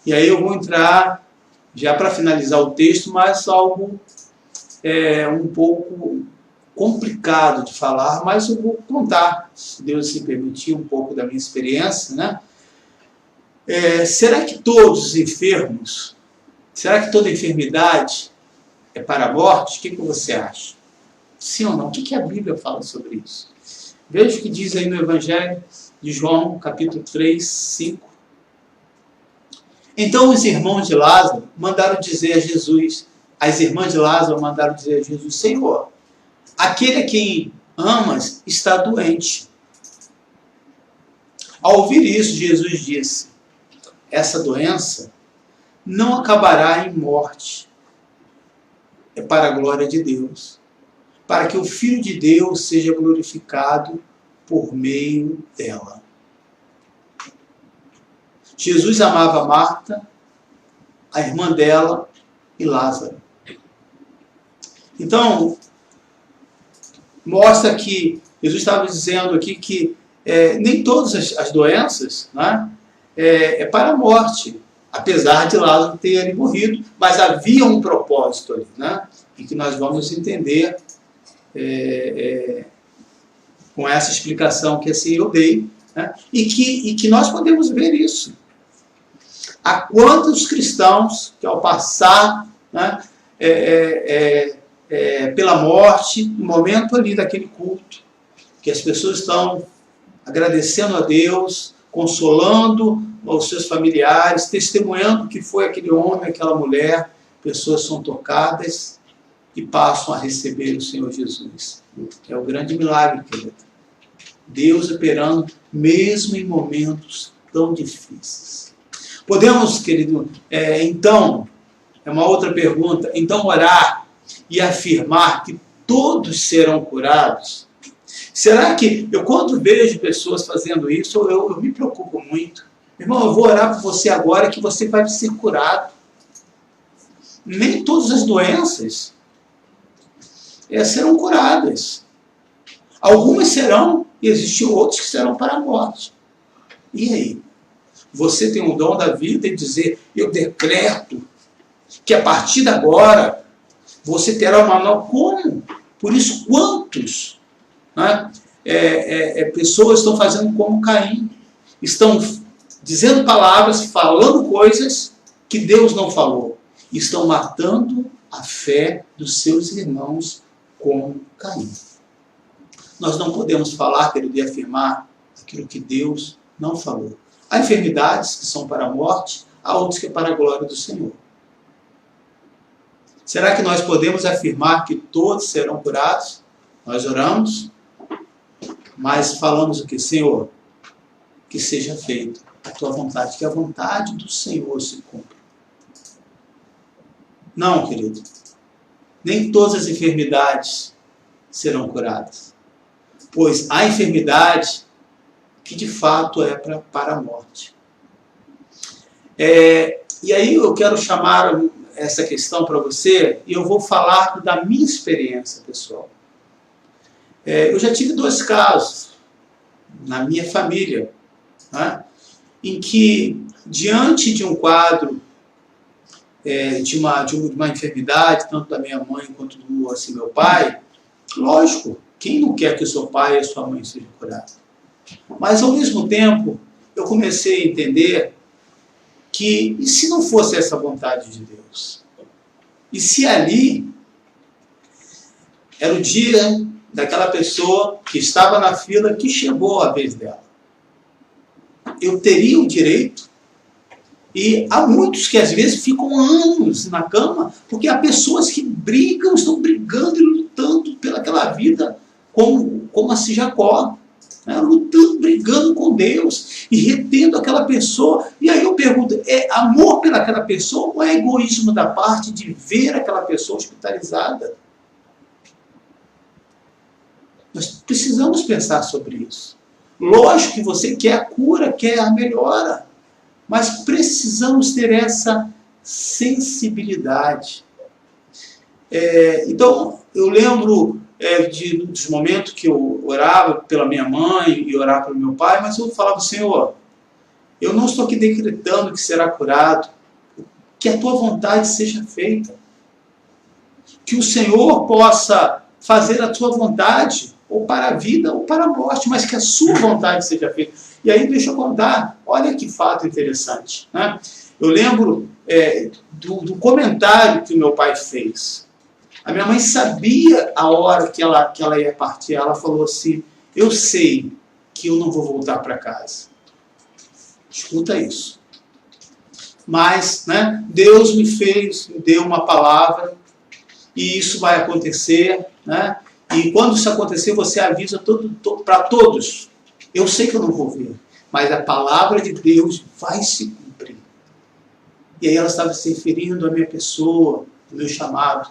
E aí eu vou entrar, já para finalizar o texto, mas algo um pouco complicado de falar, mas eu vou contar, se Deus se permitir, um pouco da minha experiência. Né? Será que todos os enfermos, será que toda enfermidade é para a morte? O que você acha? Sim ou não? O que a Bíblia fala sobre isso? Veja o que diz aí no Evangelho de João, capítulo 3, 5. Então os irmãos de Lázaro mandaram dizer a Jesus, as irmãs de Lázaro mandaram dizer a Jesus: Senhor, aquele a quem amas está doente. Ao ouvir isso, Jesus disse: essa doença não acabará em morte. É para a glória de Deus, para que o Filho de Deus seja glorificado por meio dela. Jesus amava Marta, a irmã dela e Lázaro. Então, mostra que Jesus estava dizendo aqui que nem todas as doenças, né, é para a morte, apesar de Lázaro ter ali morrido, mas havia um propósito ali, né, e que nós vamos entender com essa explicação que assim eu dei, né, e que nós podemos ver isso. Há quantos cristãos que ao passar, né, pela morte, no momento ali daquele culto, que as pessoas estão agradecendo a Deus, consolando os seus familiares, testemunhando que foi aquele homem, aquela mulher, pessoas são tocadas e passam a receber o Senhor Jesus. É o grande milagre, querido. Deus operando mesmo em momentos tão difíceis. Podemos, querido, então, é uma outra pergunta, então orar e afirmar que todos serão curados? Será que, eu quando vejo pessoas fazendo isso, eu me preocupo muito. Irmão, eu vou orar por você agora que você vai ser curado. Nem todas as doenças serão curadas. Algumas serão, e existem outros que serão para a morte. E aí? Você tem o dom da vida e dizer: eu decreto que a partir de agora você terá uma nova. Como? Por isso, quantos, né, pessoas estão fazendo como Caim? Estão dizendo palavras, falando coisas que Deus não falou. Estão matando a fé dos seus irmãos como Caim. Nós não podemos falar, querido, e afirmar aquilo que Deus não falou. Há enfermidades que são para a morte, há outras que é para a glória do Senhor. Será que nós podemos afirmar que todos serão curados? Nós oramos, mas falamos o que? Senhor, que seja feito a tua vontade, que a vontade do Senhor se cumpra. Não, querido. Nem todas as enfermidades serão curadas. Pois há enfermidade que de fato é para a morte. E aí eu quero chamar essa questão para você, e eu vou falar da minha experiência pessoal. Eu já tive 2 casos na minha família, né, em que, diante de um quadro de uma enfermidade, tanto da minha mãe quanto do assim, meu pai, lógico, quem não quer que o seu pai e a sua mãe sejam curados? Mas, ao mesmo tempo, eu comecei a entender que, e se não fosse essa vontade de Deus? E se ali era o dia daquela pessoa que estava na fila que chegou a vez dela? Eu teria o direito? E há muitos que às vezes ficam anos na cama, porque há pessoas que brigam, estão brigando e lutando pelaquela vida, como assim Jacó, né? Lutando, brigando com Deus e retendo aquela pessoa. E aí eu pergunto, é amor pelaquela pessoa ou é egoísmo da parte de ver aquela pessoa hospitalizada? Nós precisamos pensar sobre isso. Lógico que você quer a cura, quer a melhora, mas precisamos ter essa sensibilidade. Então, eu lembro dos momentos que eu orava pela minha mãe e orava pelo meu pai, mas eu falava, Senhor, eu não estou aqui decretando que será curado, que a tua vontade seja feita. Que o Senhor possa fazer a tua vontade, ou para a vida ou para a morte, mas que a sua vontade seja feita. E aí, deixa eu contar, olha que fato interessante, né? Eu lembro do comentário que o meu pai fez. A minha mãe sabia a hora que ela ia partir. Ela falou assim, eu sei que eu não vou voltar para casa. Escuta isso. Mas, né, Deus me deu uma palavra, e isso vai acontecer, né? E quando isso acontecer, você avisa para todos. Eu sei que eu não vou ver, mas a palavra de Deus vai se cumprir. E aí ela estava se referindo à minha pessoa, ao meu chamado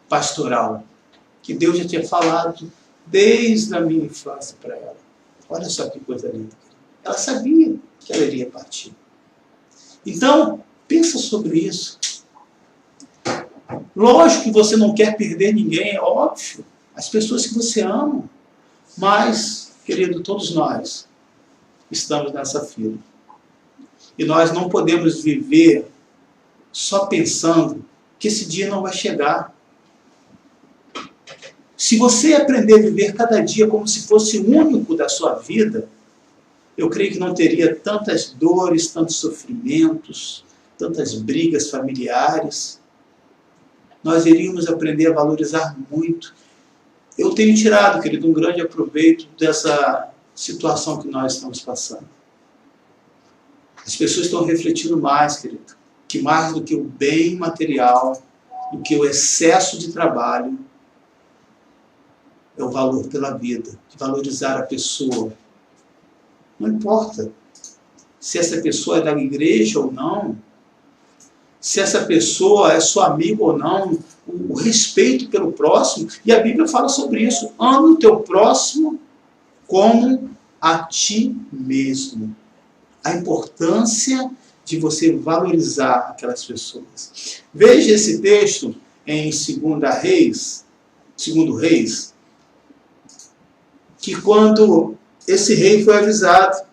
pastoral, que Deus já tinha falado desde a minha infância para ela. Olha só que coisa linda. Ela sabia que ela iria partir. Então, pensa sobre isso. Lógico que você não quer perder ninguém, é óbvio. As pessoas que você ama. Mas, querido, todos nós estamos nessa fila. E nós não podemos viver só pensando que esse dia não vai chegar. Se você aprender a viver cada dia como se fosse o único da sua vida, eu creio que não teria tantas dores, tantos sofrimentos, tantas brigas familiares. Nós iríamos aprender a valorizar muito. Eu tenho tirado, querido, um grande aproveito dessa situação que nós estamos passando. As pessoas estão refletindo mais, querido, que mais do que o bem material, do que o excesso de trabalho, é o valor pela vida, de valorizar a pessoa. Não importa se essa pessoa é da igreja ou não, se essa pessoa é sua amiga ou não, o respeito pelo próximo, e a Bíblia fala sobre isso, ama o teu próximo como a ti mesmo. A importância de você valorizar aquelas pessoas. Veja esse texto em 2 Reis, que quando esse rei foi avisado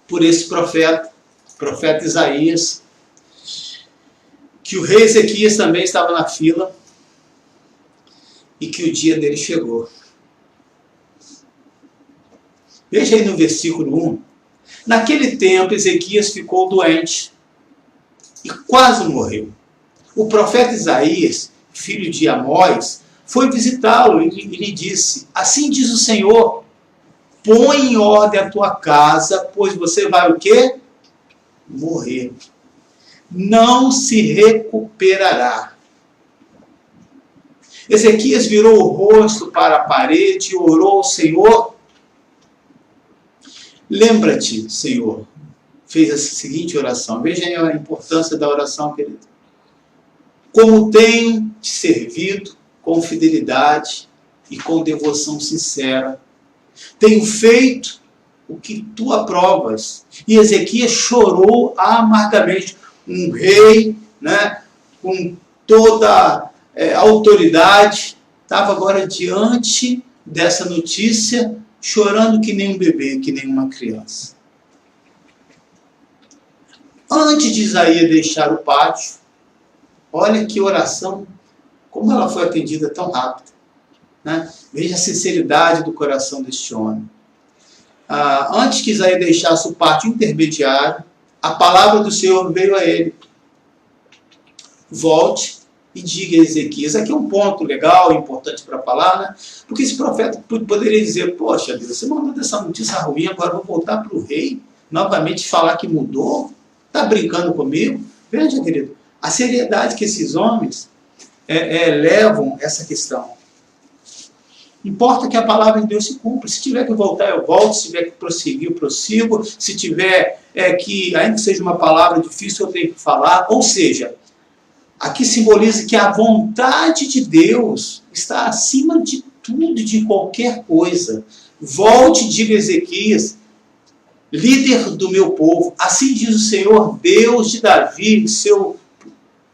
por esse profeta Isaías, que o rei Ezequias também estava na fila e que o dia dele chegou. Veja aí no versículo 1. Naquele tempo, Ezequias ficou doente e quase morreu. O profeta Isaías, filho de Amós, foi visitá-lo e lhe disse, assim diz o Senhor, põe em ordem a tua casa, pois você vai o quê? Morrer. Não se recuperará. Ezequias virou o rosto para a parede e orou ao Senhor. Lembra-te, Senhor, fez a seguinte oração. Veja aí a importância da oração, querido. Como tenho te servido com fidelidade e com devoção sincera. Tenho feito o que tu aprovas. E Ezequias chorou amargamente. Um rei, né, com toda autoridade, estava agora diante dessa notícia, chorando que nem um bebê, que nem uma criança. Antes de Isaías deixar o pátio, olha que oração, como ela foi atendida tão rápido. Né? Veja a sinceridade do coração deste homem. Antes que Isaías deixasse o pátio intermediário, a palavra do Senhor veio a ele. Volte e diga a Ezequias. Aqui é um ponto legal, importante para falar, né? Porque esse profeta poderia dizer, poxa Deus, você mandou essa notícia ruim, agora eu vou voltar para o rei, novamente falar que mudou? Está brincando comigo? Veja, querido, a seriedade que esses homens levam essa questão. Importa que a palavra de Deus se cumpra. Se tiver que voltar, eu volto. Se tiver que prosseguir, eu prossigo. Se tiver que, ainda que seja uma palavra difícil, eu tenho que falar. Ou seja, aqui simboliza que a vontade de Deus está acima de tudo, de qualquer coisa. Volte e diga a Ezequias, líder do meu povo, assim diz o Senhor, Deus de Davi, seu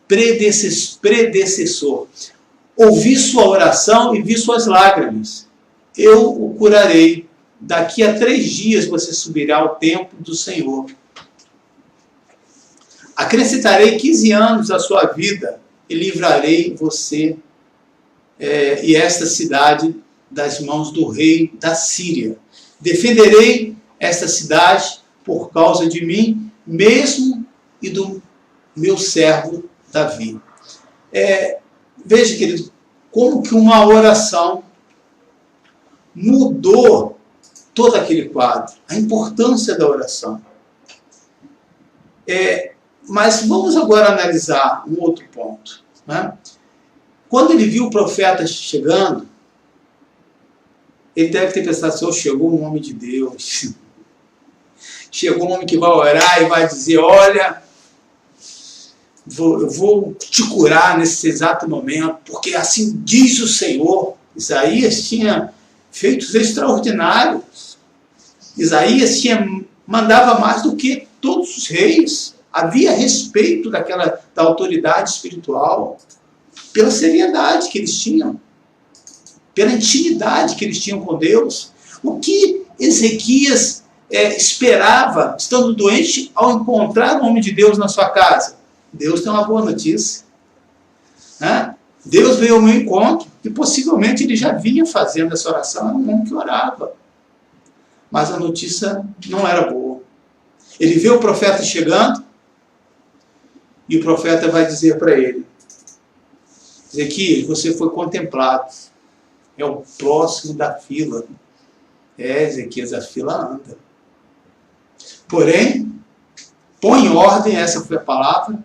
predecessor. Ouvi sua oração e vi suas lágrimas. Eu o curarei. Daqui a 3 dias você subirá ao templo do Senhor. Acrescentarei 15 anos à sua vida e livrarei você e esta cidade das mãos do rei da Síria. Defenderei esta cidade por causa de mim, mesmo e do meu servo Davi. Veja, querido, como que uma oração mudou todo aquele quadro, a importância da oração. Mas vamos agora analisar um outro ponto. Né? Quando ele viu o profeta chegando, ele deve ter pensado assim, chegou um homem de Deus. Chegou um homem que vai orar e vai dizer, olha, eu vou te curar nesse exato momento, porque assim diz o Senhor. Isaías tinha feitos extraordinários. Isaías mandava mais do que todos os reis. Havia respeito da autoridade espiritual, pela seriedade que eles tinham, pela intimidade que eles tinham com Deus. O que Ezequias esperava, estando doente, ao encontrar um homem de Deus na sua casa? Deus tem uma boa notícia. Né? Deus veio ao meu encontro e possivelmente ele já vinha fazendo essa oração, era um homem que orava. Mas a notícia não era boa. Ele vê o profeta chegando e o profeta vai dizer para ele, Ezequias, você foi contemplado, é o próximo da fila. Ezequias, a fila anda. Porém, põe em ordem, essa foi a palavra,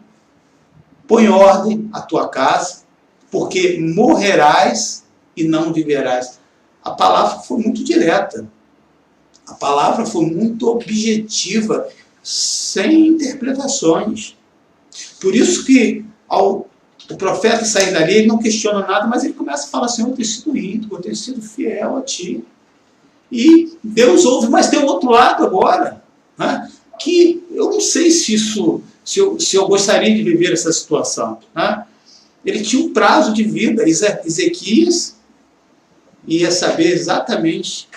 põe em ordem a tua casa, porque morrerás e não viverás. A palavra foi muito direta. A palavra foi muito objetiva, sem interpretações. Por isso que o profeta sair dali, ele não questiona nada, mas ele começa a falar assim, eu tenho sido íntegro, eu tenho sido fiel a ti. E Deus ouve, mas tem um outro lado agora, né? Que eu não sei se eu gostaria de viver essa situação. Né? Ele tinha um prazo de vida. Ezequias ia saber exatamente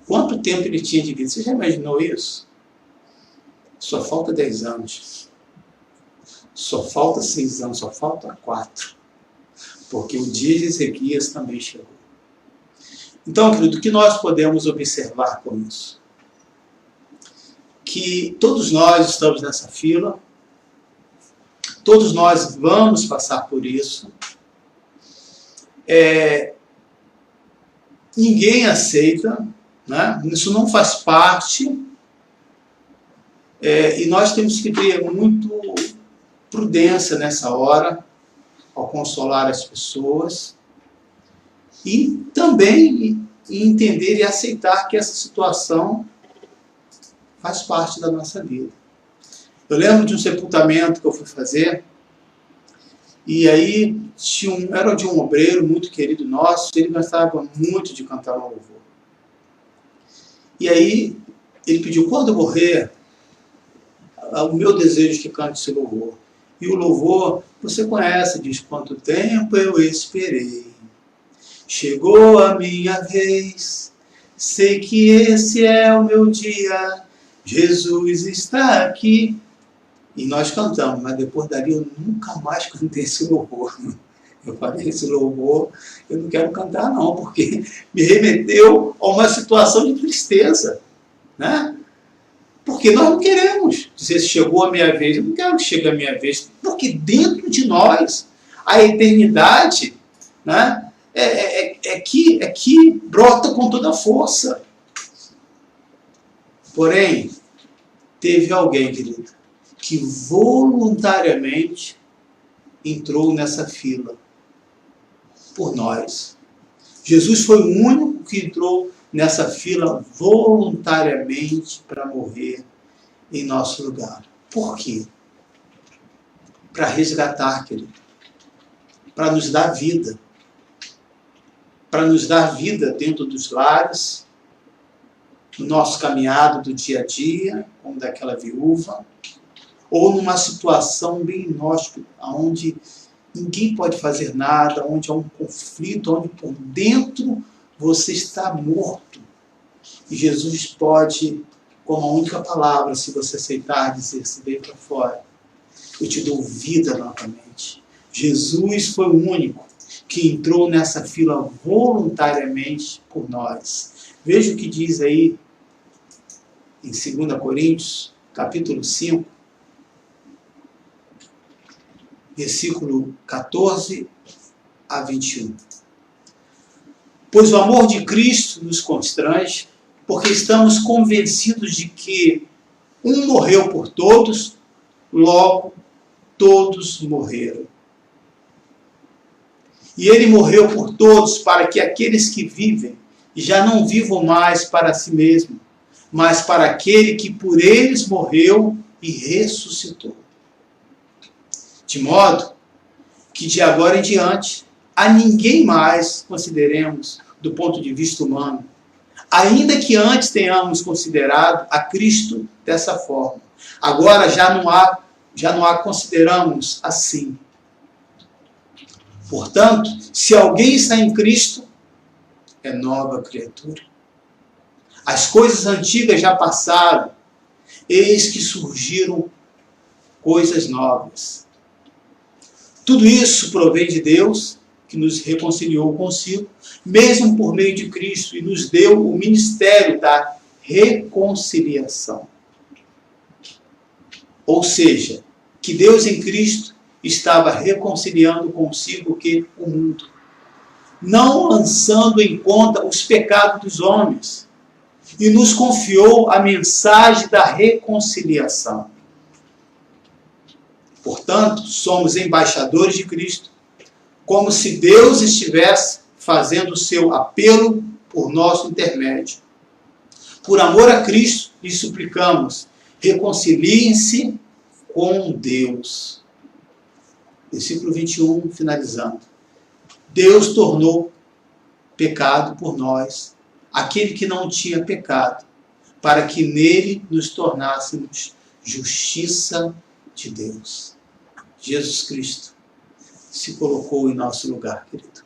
quanto tempo ele tinha de vida. Você já imaginou isso? Só falta 10 anos. Só falta 6 anos, só falta 4. Porque o dia de Ezequias também chegou. Então, querido, o que nós podemos observar com isso? Que todos nós estamos nessa fila, todos nós vamos passar por isso. Ninguém aceita, né? Isso não faz parte, e nós temos que ter muito prudência nessa hora, ao consolar as pessoas, e também entender e aceitar que essa situação faz parte da nossa vida. Eu lembro de um sepultamento que eu fui fazer, e aí era de um obreiro muito querido nosso, ele gostava muito de cantar um louvor. E aí ele pediu, quando eu morrer, o meu desejo é que cante esse louvor. E o louvor, você conhece, diz: quanto tempo eu esperei. Chegou a minha vez, sei que esse é o meu dia, Jesus está aqui. E nós cantamos, mas depois dali eu nunca mais cantei esse louvor. Eu falei, esse louvor eu não quero cantar não, porque me remeteu a uma situação de tristeza, né? Porque nós não queremos dizer, chegou a minha vez, eu não quero que chegue a minha vez, porque dentro de nós, a eternidade, né, é que brota com toda a força. Porém, teve alguém, querido, que voluntariamente entrou nessa fila por nós. Jesus foi o único que entrou nessa fila voluntariamente para morrer em nosso lugar. Por quê? Para resgatar, querido. Para nos dar vida. Para nos dar vida dentro dos lares, no nosso caminhado do dia a dia, como daquela viúva, ou numa situação bem inóspita, onde ninguém pode fazer nada, onde há um conflito, onde por dentro você está morto. E Jesus pode, com a única palavra, se você aceitar, dizer: se vem para fora, eu te dou vida novamente. Jesus foi o único que entrou nessa fila voluntariamente por nós. Veja o que diz aí em 2 Coríntios, capítulo 5, versículo 14 a 21. Pois o amor de Cristo nos constrange, porque estamos convencidos de que um morreu por todos, logo todos morreram. E ele morreu por todos, para que aqueles que vivem já não vivam mais para si mesmos, mas para aquele que por eles morreu e ressuscitou. De modo que de agora em diante, a ninguém mais consideremos do ponto de vista humano, ainda que antes tenhamos considerado a Cristo dessa forma. Agora já não a consideramos assim. Portanto, se alguém está em Cristo, é nova criatura. As coisas antigas já passaram, eis que surgiram coisas novas. Tudo isso provém de Deus, que nos reconciliou consigo, mesmo por meio de Cristo, e nos deu o ministério da reconciliação. Ou seja, que Deus em Cristo estava reconciliando consigo o mundo, não lançando em conta os pecados dos homens, e nos confiou a mensagem da reconciliação. Portanto, somos embaixadores de Cristo, como se Deus estivesse fazendo o seu apelo por nosso intermédio. Por amor a Cristo, lhes suplicamos, reconciliem-se com Deus. Versículo 21, finalizando. Deus tornou pecado por nós, aquele que não tinha pecado, para que nele nos tornássemos justiça de Deus. Jesus Cristo se colocou em nosso lugar, querido.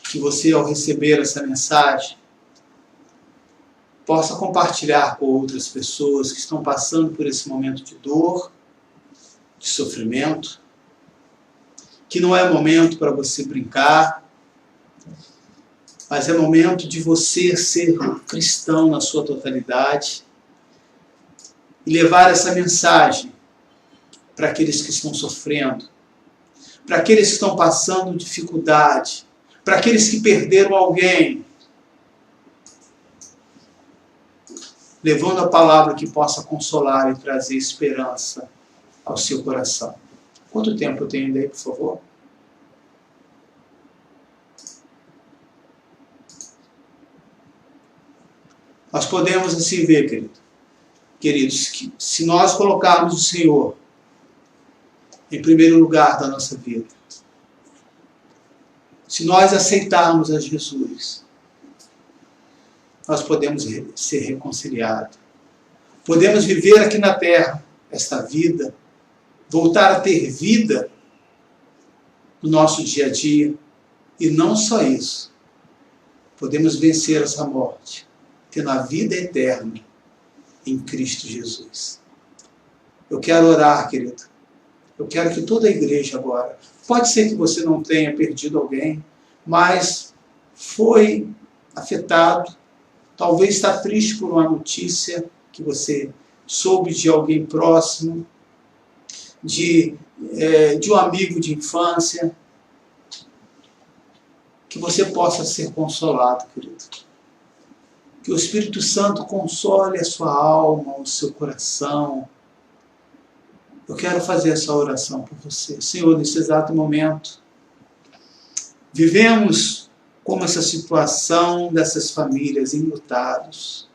Que você, ao receber essa mensagem, possa compartilhar com outras pessoas que estão passando por esse momento de dor, de sofrimento, que não é momento para você brincar, mas é momento de você ser cristão na sua totalidade e levar essa mensagem para aqueles que estão sofrendo, para aqueles que estão passando dificuldade, para aqueles que perderam alguém, levando a palavra que possa consolar e trazer esperança ao seu coração. Quanto tempo eu tenho ainda aí, por favor? Nós podemos assim ver, queridos, que se nós colocarmos o Senhor em primeiro lugar da nossa vida, se nós aceitarmos a Jesus, nós podemos ser reconciliados. Podemos viver aqui na terra esta vida voltar a ter vida no nosso dia a dia. E não só isso, podemos vencer essa morte, tendo a vida eterna em Cristo Jesus. Eu quero orar, querido. Eu quero que toda a igreja agora, pode ser que você não tenha perdido alguém, mas foi afetado, talvez está triste por uma notícia que você soube de alguém próximo, de um amigo de infância, que você possa ser consolado, querido. Que o Espírito Santo console a sua alma, o seu coração. Eu quero fazer essa oração por você. Senhor, nesse exato momento, vivemos como essa situação dessas famílias enlutadas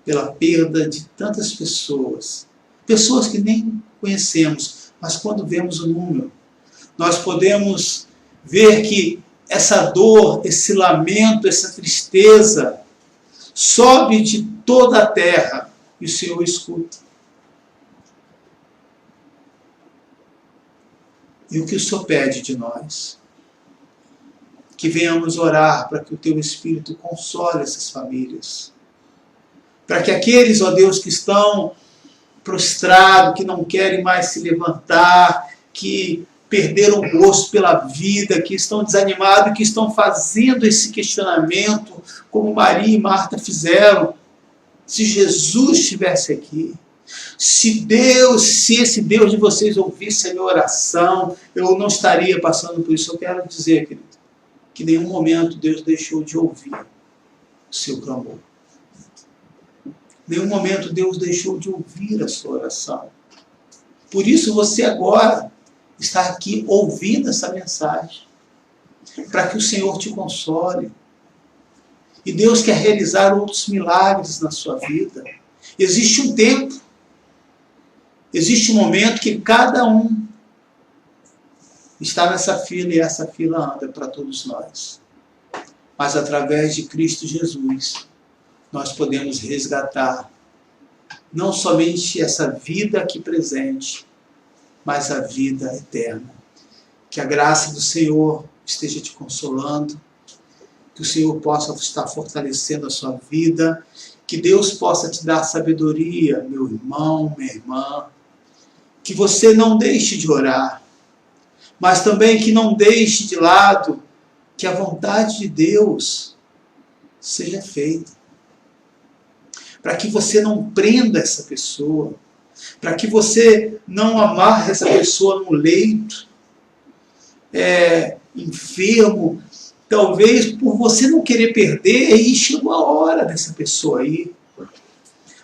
pela perda de tantas pessoas. Pessoas que nem conhecemos, mas quando vemos o número, nós podemos ver que essa dor, esse lamento, essa tristeza sobe de toda a terra e o Senhor escuta. E o que o Senhor pede de nós? Que venhamos orar para que o Teu Espírito console essas famílias. Para que aqueles, ó Deus, que estão prostrados, que não querem mais se levantar, que perderam o gosto pela vida, que estão desanimados, que estão fazendo esse questionamento, como Maria e Marta fizeram. Se Jesus estivesse aqui, se esse Deus de vocês ouvisse a minha oração, eu não estaria passando por isso. Eu quero dizer, querido, que em nenhum momento Deus deixou de ouvir o seu clamor. Em nenhum momento Deus deixou de ouvir a sua oração. Por isso você agora está aqui ouvindo essa mensagem, para que o Senhor te console. E Deus quer realizar outros milagres na sua vida. Existe um tempo, existe um momento que cada um está nessa fila e essa fila anda para todos nós. Mas através de Cristo Jesus, nós podemos resgatar não somente essa vida aqui presente, mas a vida eterna. Que a graça do Senhor esteja te consolando, que o Senhor possa estar fortalecendo a sua vida, que Deus possa te dar sabedoria, meu irmão, minha irmã, que você não deixe de orar, mas também que não deixe de lado que a vontade de Deus seja feita. Para que você não prenda essa pessoa, para que você não amarre essa pessoa no leito, enfermo, talvez por você não querer perder, e chegou a hora dessa pessoa aí.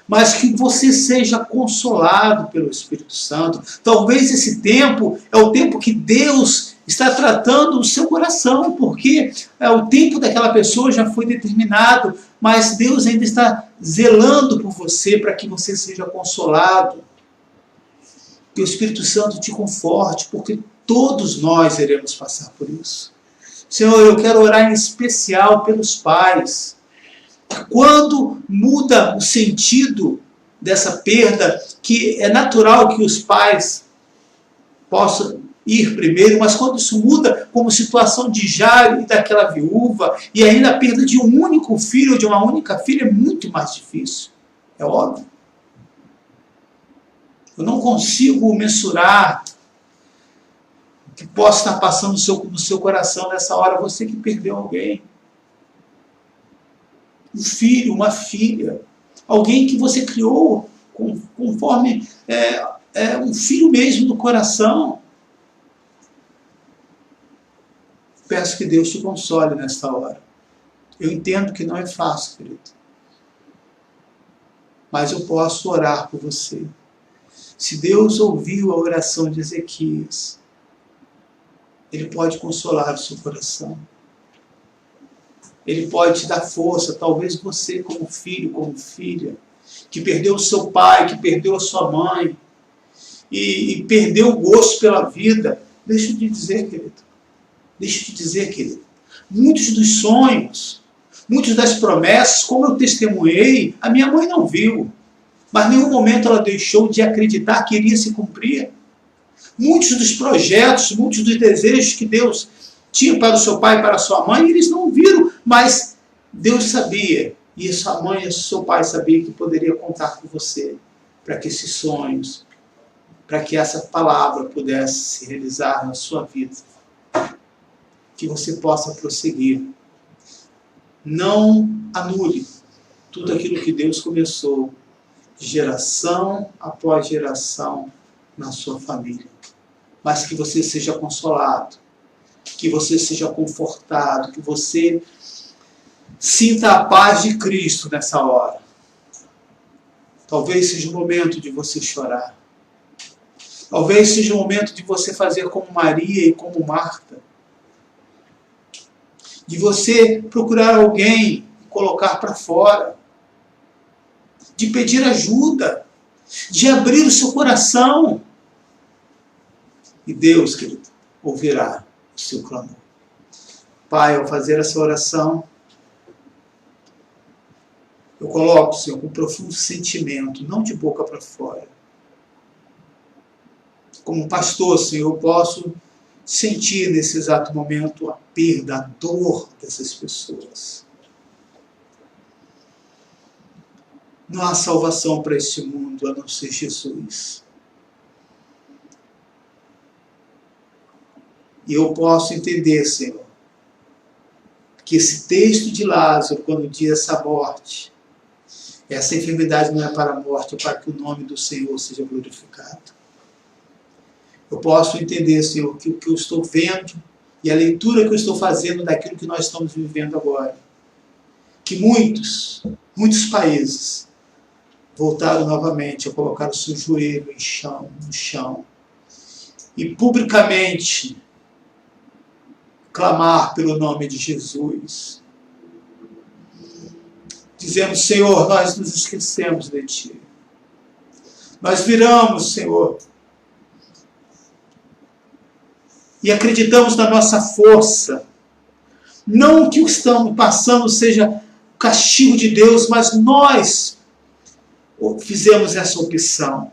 Mas que você seja consolado pelo Espírito Santo. Talvez esse tempo é o tempo que Deus está tratando o seu coração, porque o tempo daquela pessoa já foi determinado, mas Deus ainda está zelando por você para que você seja consolado. Que o Espírito Santo te conforte, porque todos nós iremos passar por isso. Senhor, eu quero orar em especial pelos pais. Quando muda o sentido dessa perda, que é natural que os pais possam ir primeiro, mas quando isso muda, como situação de Jairo e daquela viúva, e ainda a perda de um único filho ou de uma única filha, é muito mais difícil. É óbvio. Eu não consigo mensurar o que possa estar passando no seu coração nessa hora. Você que perdeu alguém. Um filho, uma filha. Alguém que você criou conforme um filho mesmo do coração. Peço que Deus te console nesta hora. Eu entendo que não é fácil, querido. Mas eu posso orar por você. Se Deus ouviu a oração de Ezequias, Ele pode consolar o seu coração. Ele pode te dar força. Talvez você, como filho, como filha, que perdeu o seu pai, que perdeu a sua mãe, e perdeu o gosto pela vida. Deixa eu te dizer, querido. Muitos dos sonhos, muitas das promessas, como eu testemunhei, a minha mãe não viu. Mas em nenhum momento ela deixou de acreditar que iria se cumprir. Muitos dos projetos, muitos dos desejos que Deus tinha para o seu pai e para a sua mãe, eles não viram, mas Deus sabia, e a sua mãe e o seu pai sabiam que poderia contar com você, para que esses sonhos, para que essa palavra pudesse se realizar na sua vida. Que você possa prosseguir. Não anule tudo aquilo que Deus começou, geração após geração, na sua família. Mas que você seja consolado, que você seja confortado, que você sinta a paz de Cristo nessa hora. Talvez seja o momento de você chorar. Talvez seja o momento de você fazer como Maria e como Marta. De você procurar alguém e colocar para fora. De pedir ajuda. De abrir o seu coração. E Deus, querido, ouvirá o seu clamor. Pai, ao fazer essa oração, eu coloco, Senhor, com profundo sentimento, não de boca para fora. Como pastor, Senhor, eu posso sentir nesse exato momento a perda, a dor dessas pessoas. Não há salvação para este mundo a não ser Jesus. E eu posso entender, Senhor, que esse texto de Lázaro, quando diz essa morte, essa enfermidade não é para a morte, é para que o nome do Senhor seja glorificado. Eu posso entender, Senhor, que o que eu estou vendo e a leitura que eu estou fazendo daquilo que nós estamos vivendo agora, que muitos países voltaram novamente a colocar o seu joelho no chão e publicamente clamar pelo nome de Jesus. Dizemos, Senhor, nós nos esquecemos de Ti. Nós viramos, Senhor, e acreditamos na nossa força. Não que o que estamos passando seja castigo de Deus, mas nós fizemos essa opção.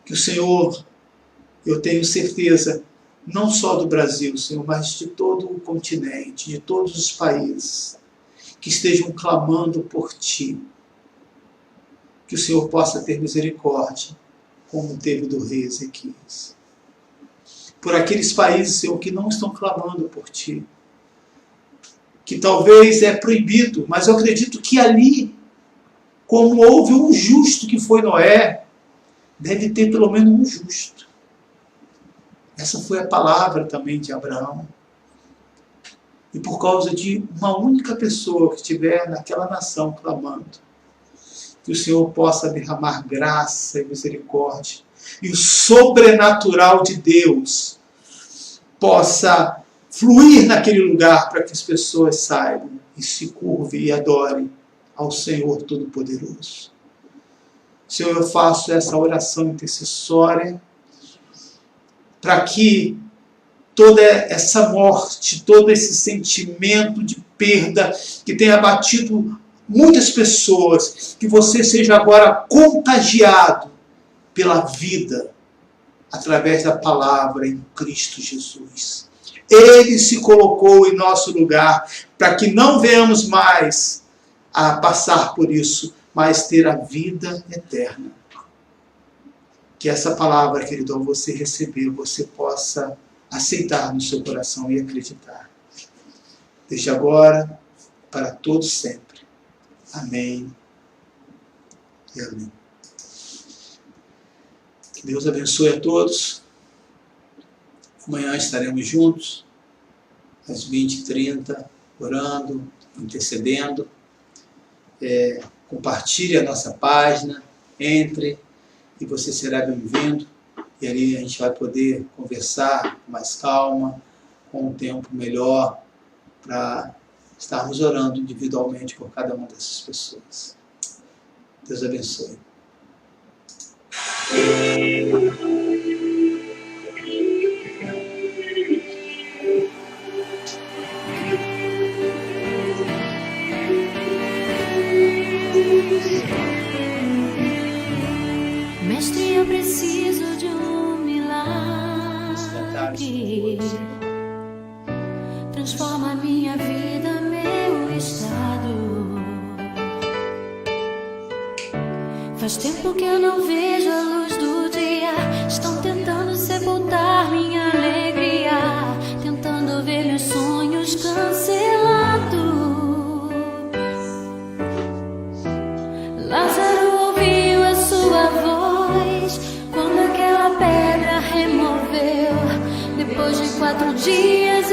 Que o Senhor, eu tenho certeza, não só do Brasil, Senhor, mas de todo o continente, de todos os países, que estejam clamando por Ti. Que o Senhor possa ter misericórdia, como teve do rei Ezequias. Por aqueles países, Senhor, que não estão clamando por Ti. Que talvez é proibido, mas eu acredito que ali, como houve um justo que foi Noé, deve ter pelo menos um justo. Essa foi a palavra também de Abraão. E por causa de uma única pessoa que estiver naquela nação clamando, que o Senhor possa derramar graça e misericórdia, e o sobrenatural de Deus possa fluir naquele lugar para que as pessoas saibam e se curvem e adorem ao Senhor Todo-Poderoso. Senhor, eu faço essa oração intercessória para que toda essa morte, todo esse sentimento de perda que tem abatido muitas pessoas, que você seja agora contagiado pela vida através da palavra em Cristo Jesus. Ele se colocou em nosso lugar para que não venhamos mais a passar por isso, mas ter a vida eterna. Que essa palavra, querido, ao você receber, você possa aceitar no seu coração e acreditar. Desde agora, para todos sempre. Amém e amém. Que Deus abençoe a todos. Amanhã estaremos juntos, às 20h30, orando, intercedendo. Compartilhe a nossa página, entre e você será bem-vindo. E ali a gente vai poder conversar com mais calma, com um tempo melhor, para estarmos orando individualmente por cada uma dessas pessoas. Deus abençoe. Mestre, eu preciso de milagre. Transforma minha vida, meu estado. Faz tempo que eu não vejo a luz do dia. Estão tentando sepultar minha alegria, tentando ver meus sonhos cancelados. Lázaro ouviu a sua voz quando aquela pedra removeu. Depois de 4 dias